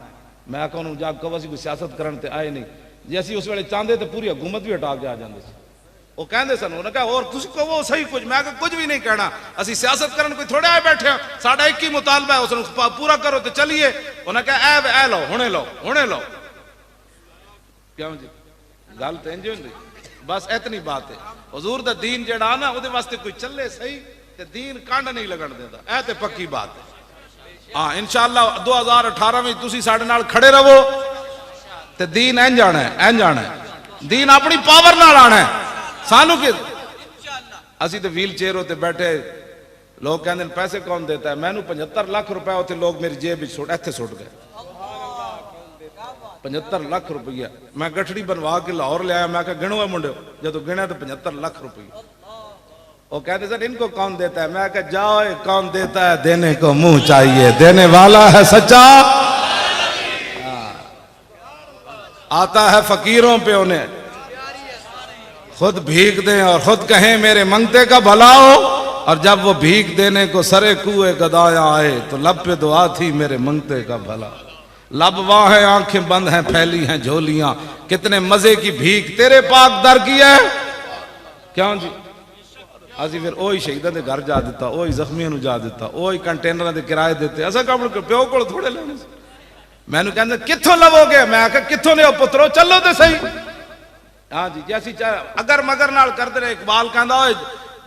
मैं कहो जा कहो असीं कोई सियासत करन ते आए नहीं जे असीं उस वेले चाहते तो पूरी हुकूमत भी हटा के आ जाते वो कहते सन उन्हें कहा और कुछ कहो सही कुछ मैं कुछ भी नहीं कहना असी सियासत करन कोई थोड़े आए बैठे साडा एक ही मुतालबा है उसने पूरा करो तो चलिए उन्हें कहा ए लो हुणे लो क्यों जी गल तो इंज होंदी बस इतनी बात है हुजूर दा दीन जेड़ा ना उहदे वास्ते कोई चले सही ते दीन कांड नहीं लगन देता ए ते पक्की बात है हाँ इंशाअल्लाह 2018 में तुसी साडे नाल खड़े रहो ते दीन इंज आना है दीन अपनी पावर नाल आना है सानू के असी तो व्हील चेयर होते बैठे लोग कहते हैं पैसे कौन देता है मैनू 75 लाख रुपया उसे लोग मेरी जेब इत्थे सुट गए 75 लाख रुपया मैं गठड़ी बनवा के लाहौर लिया मैं कहा गिनो है मुंडे जो गिना तो 75 लाख रुपया वो कहते सर इनको कौन देता है मैं कहा जाओ कौन देता है देने को मुंह चाहिए देने वाला है सच्चा आता है फकीरों पे उन्हें खुद भीख दें और खुद कहें मेरे मंगते का भला हो और जब वो भीख देने को सरे कुए गदाया आए तो लब पे दुआ थी मेरे मंगते का भला। लब वहां है, आंखें बंद हैं, फैली हैं झोलियां, कितने मजे की भीख तेरे पाक दर की है। क्यों जी ਅਸੀਂ ਫਿਰ ਉਹੀ ਸ਼ਹੀਦਾਂ ਦੇ ਘਰ ਜਾ ਦਿੱਤਾ, ਉਹੀ ਜ਼ਖਮੀਆਂ ਨੂੰ ਜਾ ਦਿੱਤਾ, ਉਹੀ ਕੰਟੇਨਰਾਂ ਦੇ ਕਿਰਾਏ ਦਿੱਤੇ। ਅਸਾਂ ਕੰਮ ਪਿਓ ਕੋਲ ਥੋੜੇ ਲੈਣੇ ਸੀ। ਮੈਨੂੰ ਕਹਿੰਦੇ ਕਿੱਥੋਂ ਲਵੋਗੇ? ਮੈਂ ਕਿਹਾ ਕਿੱਥੋਂ ਲਿਓ ਪੁੱਤਰੋ, ਚੱਲੋ ਤੇ ਸਹੀ। हाँ जी, जैसी अगर मगर नाल करते रहे। इकबाल कहता है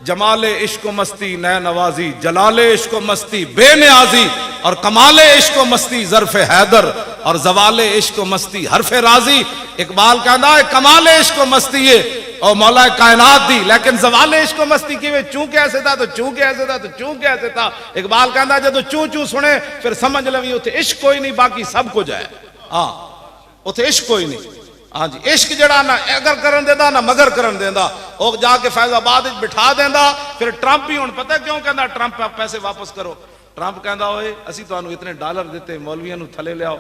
जमाले इश्क मस्ती नए नवाजी, जलाले इश्क मस्ती बेनियाजी, और कमाले इश्क मस्ती ज़र्फ़े हैदर, और जवाले इश्क मस्ती हरफ़े राजी। इकबाल कहता है कमाले इश्क मस्ती है और मौला कायनात दी, लेकिन जवाले इश्क मस्ती की वे चूं कैसे था तो चूं कैसे था तो चूं कैसे था। इकबाल कहता है जो चूं चूं सुने फिर समझ लवी उथे इश्क कोई नहीं, बाकी सब कुछ है। हाँ उथे इश्क कोई नहीं। हाँ जी, इश्क जड़ा ना अगर करन देंदा ना मगर करन देंदा, वो जाके फैजाबाद बिठा देंदा। फिर ट्रंप ही हुण पता क्यों कहता ट्रंप पैसे वापस करो। ट्रंप कहता होए असी तुहानू इतने डॉलर दिते, मौलवियों नू थले लियाओ,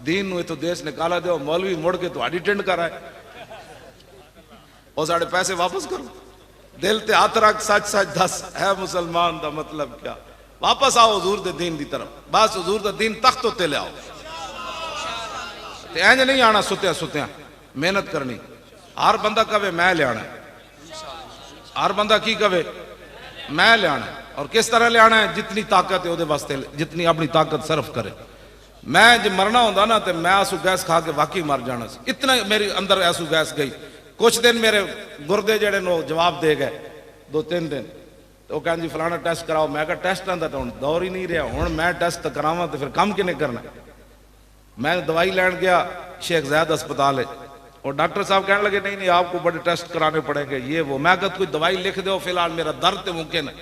दीन नू इथों देश निकाला दो, मौलवी मुड़ के तुहाडी टिंड कराए, और साढ़े पैसे वापस करो। दिल ते हाथ रख, सच सच दस है मुसलमान दा मतलब क्या। वापस आओ हुजूर दे दीन दी तरफ, बस हुजूर दा दीन तख्त उत्ते ले आओ। ते इंज नहीं आना सुत्या सुत्या, मेहनत करनी। हर बंदा कवे मैं लिया, हर बंदा की कवे मैं लिया, और किस तरह लिया है, जितनी ताकत है वो वास्ते, जितनी अपनी ताकत सर्फ करे। मैं जो मरना होता ना तो मैं आंसू गैस खा के वाकई मर जाना। इतना मेरे अंदर आंसू गैस गई। कुछ दिन मेरे गुर्दे जड़े नो जवाब दे गए, 2-3 दिन। तो कह जी फलाना टेस्ट कराओ। मैं कहा टेस्टां का तो हुण दौर ही नहीं रहा, हुण मैं टेस्ट करावां तो फिर काम किने करना। मैं दवाई लैन गया शेख जैद अस्पताल है, और डॉक्टर साहब कहने लगे नहीं नहीं आपको बड़े टेस्ट कराने पड़ेंगे ये वो। मैं कहा कोई दवाई लिख दो, फिलहाल मेरा दर्द तो मुमकिन है।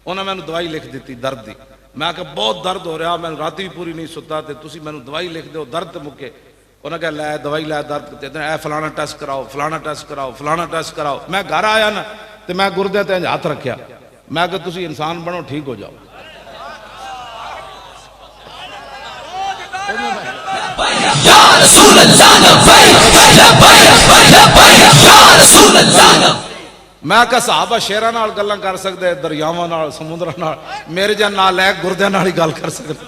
उन्होंने मैंने दवाई लिख दी दर्द की। मैं कहा बहुत दर्द हो रहा, मैं रात भी पूरी नहीं सुता, तो तुम मैंने दवाई लिख दो दर्द तो मुके। उन्हें कहा लै दवाई लै दर्द, ए फलाना टेस्ट कराओ, फलाना टेस्ट कराओ, फलाना टेस्ट कराओ। मैं घर आया ना तो मैं गुरदे ते हाथ रखा, मैं कहा तुम इंसान बनो, ठीक हो जाओ। मैं कहा साहबा शेरां नाल गल्लां कर सकते, दरियावां नाल, समुद्रां नाल, मेरे जन नाल है गुरदे नाल ही गल कर सकते।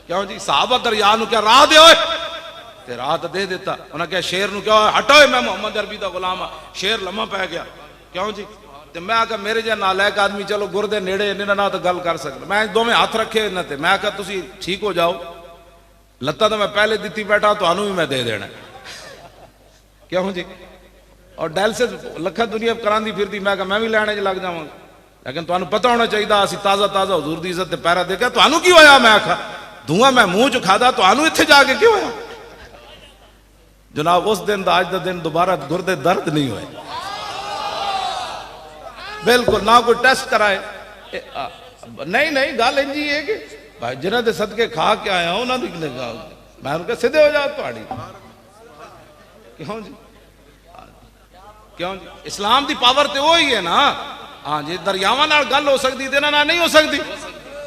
क्यों जी साहबा दरिया नूं क्या राह दे, ते राह तो दे देता। उन्हें क्या शेर नूं क्या हटो, मैं मोहम्मद अरबी दा गुलाम हाँ। शेर लम्मा पै गया। क्यों जी, ते मैं कहा मेरे जन नाल एक आदमी चलो गुरदे नेड़े इन्हां नाल तो गल कर सकते। मैं दोवें हाथ रखे इन्हां ते, मैं कहा तुसीं ठीक हो जाओ, लत्तां तो मैं पहले दित्ती बैठा, तुहानूं भी मैं दे देना। क्यों जी, और डायलिसिस लखा दुनिया करांदी फिरदी, मैं कहा मैं भी लैने च लग जावांगा। लेकिन तुहानूं पता होना चाहिए असीं ताज़ा ताज़ा हुजूर दी इज्जत ते पैरा देखा। तुहानूं की होया? मैं आखा धुआं मैं मुंह च खादा, तुहानूं इत्थे जाके की होया? जनाब उस दिन दा अज दा दिन दोबारा गुरदे दर्द नहीं हुए बिल्कुल, ना कोई टेस्ट कराए। नहीं नहीं गल इंजी है कि भाई जिन्हां दे सदके खा के आया उन्हां दी मैं उनके सीधे हो जाओ तुहाड़ी। क्यों जी, क्यों जी, इस्लाम की पावर तो वही है ना। हाँ जी, दरियावां नाल गल हो सकती, इन्हां नाल नहीं हो सकती।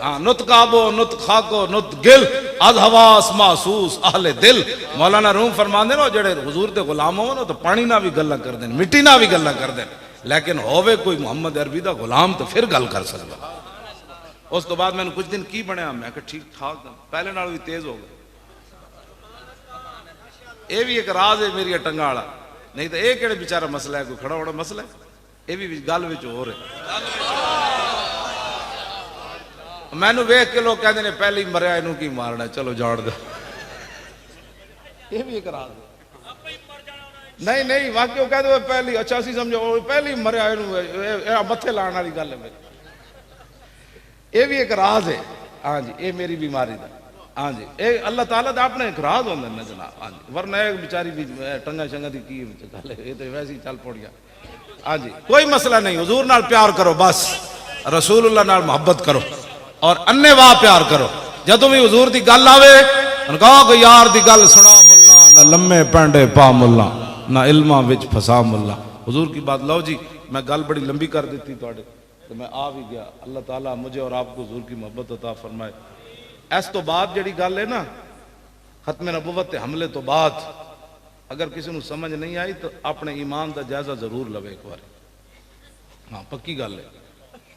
हाँ, नुत काबो नुत खाको नुत गिल अज हवास महसूस आहले दिल। मौलाना रूम फरमांदे ना जेड़े हुजूर दे गुलाम हो ना तो पानी ना भी गल्लां कर देन, मिट्टी ना भी गल्लां कर देन, लेकिन होवे कोई मुहम्मद अरबी दा गुलाम तो फिर गल कर सकदा। उस तो बाद मैंने कुछ दिन की बनया, मैं कहा ठीक ठाक पहले नाल भी तेज हो गया। ये भी एक राज है मेरी टंगा वाला, नहीं तो ये केड़े बेचारा मसला है, कोई खड़ा होना मसला है। ये भी गल विच हो रहा। मैनू वेख के लोग कहते हैं पहले ही मरिया, इनू की मारना, चलो जान दो। ये भी एक राज नहीं नहीं वाकई वो कहते पहले अच्छा सी समझो पहले ही मरिया, इनू मत्थे लाने वाली गल है। ये भी एक राज है। हाँ जी, ये मेरी बीमारी का। हाँ जी, ये अल्लाह ताला दा अपने एक राज होंगे ना जनाब। हाँ जी, वरना एक बेचारी भी टंगा शंगा की गल है, ये तो वैसे ही चल पड़ गया। हाँ जी, कोई मसला नहीं, हुजूर नाल प्यार करो, बस रसूलुल्लाह नाल मोहब्बत करो और अन्ने वाह प्यार करो। जदों भी हुजूर दी गल आवे कहो कि यार दी गल सुना मुल्ला, ना लम्मे पैंडे पा मुल्ला, ना इल्मा विच फसा मुल्ला। हुजूर की बात लो जी, मैं गल बड़ी लंबी कर दी थी तुहाडे तो मैं आ भी गया। अल्लाह ताला मुझे और आपको हुजूर की मोहब्बत अता फरमाए। इस तो बाद जड़ी गल है ना खत्म नबुवत के हमले तो बाद, अगर किसी को समझ नहीं आई तो अपने ईमान का जायजा जरूर लवे एक बार। हाँ पक्की गल है।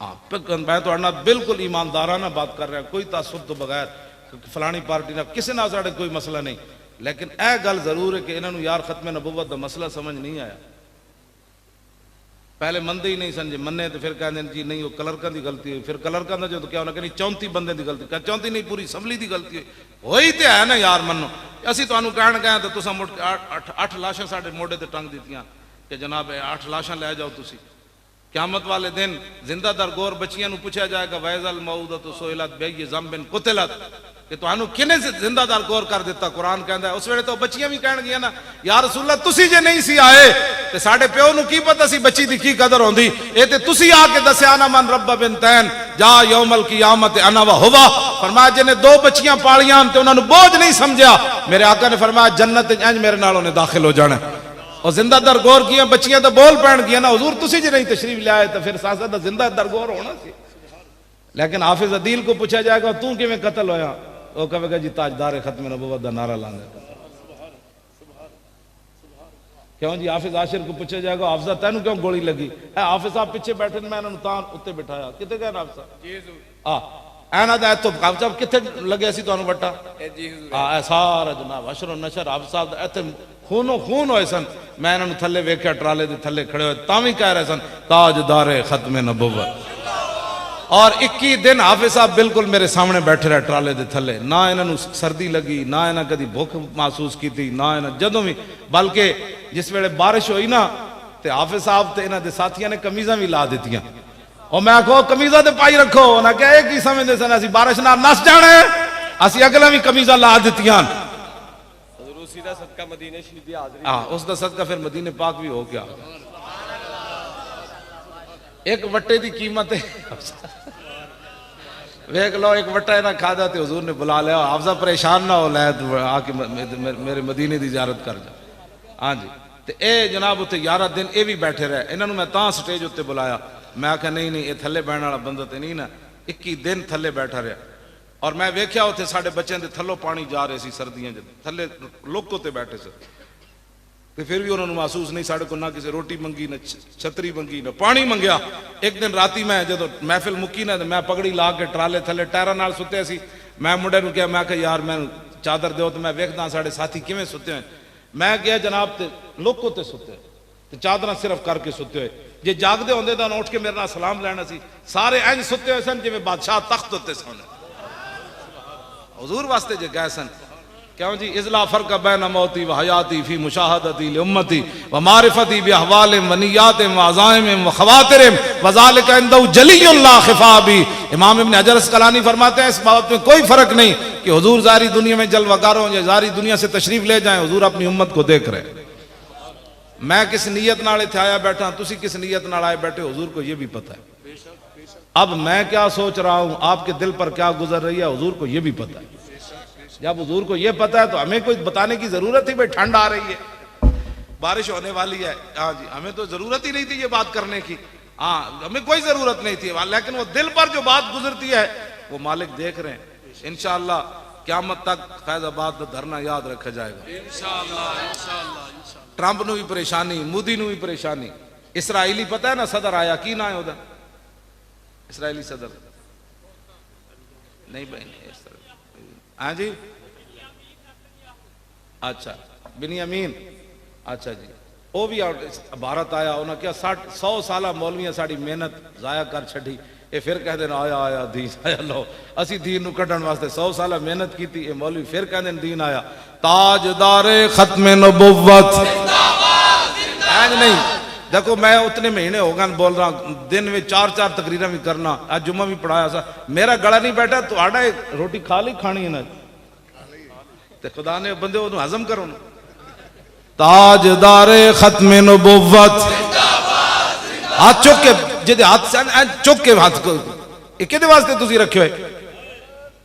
हाँ मैं तो बिल्कुल ईमानदाराना बात कर रहा, कोई तासुब तो बगैर फलानी पार्टी ना किसी ना साढ़े कोई मसला नहीं, लेकिन यह गल जरूर है कि इन्होंने यार खत्म नबुव्वत का मसला समझ नहीं आया। पहले मनते ही नहीं समझे, मन्ने तो फिर कहते जी नहीं वो कलरकां की गलती हुई, फिर कलरकां का जो तो क्या उन्हें कहनी 34 बंदे की गलती, क्या 34 नहीं पूरी असम्बली की गलती हुई तो है ना यार मनो। असी तुहानू कहण गए तो तुसां मुड़ 8 लाशां साडे मोढे ते टंग दित्तियां कि जनाब 8 लाशां लै जाओ तुसी। क़यामत वाले दिन जिंदा दर गोर बच्चियां नू पूछा जाएगा वैज़ल मऊदतु सुइलत बिअय्यि ज़ंबिन कुतिलत, कि तुहानू किने जिंदा दर गोर कर दिता। कुरान कहता है उस वेले तो बच्चियां भी कहण गियां ना या रसूल अल्लाह तुसी जे नहीं सी आए ते साडे प्यो नू की पता सी बच्ची दी की कदर होंदी, ए ते तुसी आके दस्या ना मन रब्ब बिनतैन जा यौमल क़ियामत अना व हुवा। फरमाया जिन्हें 2 बच्चियां पालियां ते उन्हां नू बोझ नहीं समझा, मेरे आका ने फरमाया जन्नत इंज मेरे नाल उन्हें दाखिल हो जाना। और जिंदा दर गोर किया बच्चियां तो बोल पैन गया ना हुजूर तुसी जे नहीं तशरीफ ले आए तो फिर साथ जिंदा दर गोर होना सी। लेकिन हाफिज अदील को पूछा जाएगा तू किवें कत्ल होया, वो कहेगा जी ताजदार खत्म नबुव्वत दा नारा लांदा। क्यों जी हाफिज आशिर को पूछा जाएगा हाफिजा तेनू क्यों गोली लगी, हाफिज साहब पीछे बैठे मैं इन्होंने तां उत्ते बिठाया, किते गए हाफिज साहब ऐना दा तो हाफिज साहब किथे लगे सी तुहानू वट्टा, सारा जनाब अशर नशर हाफिज साहब इत्थे खूनो खून होए सन। मैं इन्होंने थले वेख्या ट्राले दे थले खड़े हुए तां भी कह रहे सन ताजदार खत्म नबुव्वत। और 21 दिन हाफिज साहब बिल्कुल मेरे सामने बैठे रहे ट्राले दे थले, ना इन्होंने सर्दी लगी ना इन्हें कभी भुख महसूस की थी ना इन्हें जदों भी, बल्कि जिस वेले बारिश हुई ना तो हाफिज साहब ते इन्होंने साथियों ने कमीजा भी ला दित्तियां और मैं आखो कमीजा तो पाई रखो, उन्हें क्या एक ही समझते सन असी बारिश नाल नस जाना है, असी अगला भी कमीजा ला दित्तियां। हाँ उसका सदका फिर मदीने पाक भी हो गया। एक वट्टे की कीमत है वेख लो, एक वट्टा इन्हें खादा तो हुजूर ने बुला लिया हाफिजा परेशान ना हो लै आके मेरे मदीने की जियारत कर जा। हाँ जी तो ये जनाब उत्ते 11 दिन ये भी बैठे रहे, इन्होंने मैं तां स्टेज उत्ते बुलाया, मैं आख्या नहीं नहीं ये थले बहन वाला बंदा तो नहीं ना। 21 दिन थले बैठा रहा और मैं वेख्या उत्थे साडे बच्चों के थलों पानी जा रहे सी सर्दियां थले लोको ते बैठे से, तो फिर भी उन्होंने महसूस नहीं साढ़े को ना किसी रोटी मंगी ना छतरी मंगी ना पानी मंगया। एक दिन राती मैं जो महफिल मुक्की ना मैं पगड़ी ला के ट्राले थले टायरा नाल सुत्या सी, मैं मुंडे नूं कहा मैं आख्या यार मैं चादर दो तो मैं वेखदा साढ़े साथी किवें सुते हैं। मैं गया जनाब ते लोको ते सुते ते चादर सिर्फ करके सुते हुए, जे जागदे होंदे तां उठ के मेरे नाल सलाम लैना सी। सारे इंज सुते हुए सन जिवें बादशाह तख्त उत्ते सन, हुजूर वास्ते जे गए सन। क्यों जी इज़ला फर्क बैन मौती व हयाती फी मुशाहदती लि उम्मती व मारिफती बि अहवालिम व नियातिम व अज़ाइमिम व खवातिरिम व ज़ालिका इंदहु जलियुन ला खिफा बि। इमाम इब्न हजर अस्क़लानी फरमाते हैं इस बात में कोई फर्क नहीं कि हुजूर जारी दुनिया में जलवागार हों या जारी दुनिया से तशरीफ ले जाएं, हुजूर अपनी उम्मत को देख रहे। मैं किस नीयत नाल इत्थे आया बैठा, तुसी किस नीयत नाल आए बैठे, हुजूर को ये भी पता है। अब मैं क्या सोच रहा हूं, आपके दिल पर क्या गुजर रही है, हुजूर को ये भी पता है। जब हुजूर को ये पता है तो हमें कोई बताने की जरूरत थी भाई ठंड आ रही है बारिश होने वाली है। हाँ जी हमें तो जरूरत ही नहीं थी ये बात करने की, हाँ हमें कोई जरूरत नहीं थी, लेकिन वो दिल पर जो बात गुजरती है वो मालिक देख रहे हैं। इंशाअल्लाह क़यामत तक फैज़ाबाद का धरना याद रखा जाएगा इंशाअल्लाह। ट्रंप नू भी परेशानी, मोदी नू भी परेशानी। इसराइली पता है ना सदर आया की ना है उधर, इसराइली सदर नहीं बहन हाँ जी अच्छा बिनियामीन अच्छा जी वो भी भारत आया, उन्हें क्या 100 साल मौलवियां साड़ी मेहनत जाया कर छड़ी, ये फिर कह देना आया आया दीन आया। लो असी दीन नू कढ़न वास्ते 100 साल मेहनत की थी, ये मौलवी फिर कह देन दीन आया। ताजदारे खत्म नबुव्वत नहीं। देखो मैं उतने महीने हो गए बोल रहा हूं, दिन में 4-4 तकरीरें भी करना, आज जुम्मा भी पढ़ाया सा, मेरा गला नहीं बैठा तो आड़ा रोटी खा ली खानी है ना तो खुदा ने बंदे वो हजम करो ना। ताजदारे खत्म नबुव्वत हाथ चुक के जिदे हाथ चुक के हाथ को किदे वास्ते तुसी रखे हुए,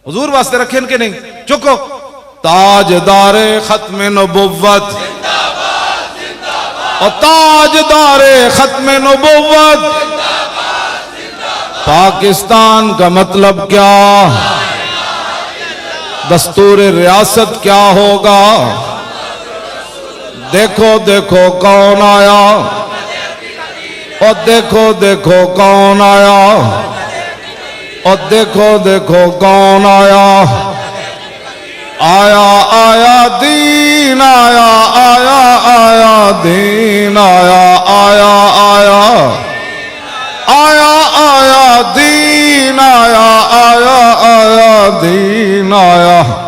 हुजूर वास्ते रखे इनके नहीं, चुको। ताजदारे खत्म नबुव्वत और ताजदारे खत्म नबुव्वत पाकिस्तान का मतलब क्या, दस्तूर रियासत क्या होगा, देखो देखो कौन आया। और देखो देखो कौन आया, और देखो देखो कौन आया, आया आया दीन आया, आया आया दीन आया, आया आया आया आया दीन आया, आया आया दीन आया।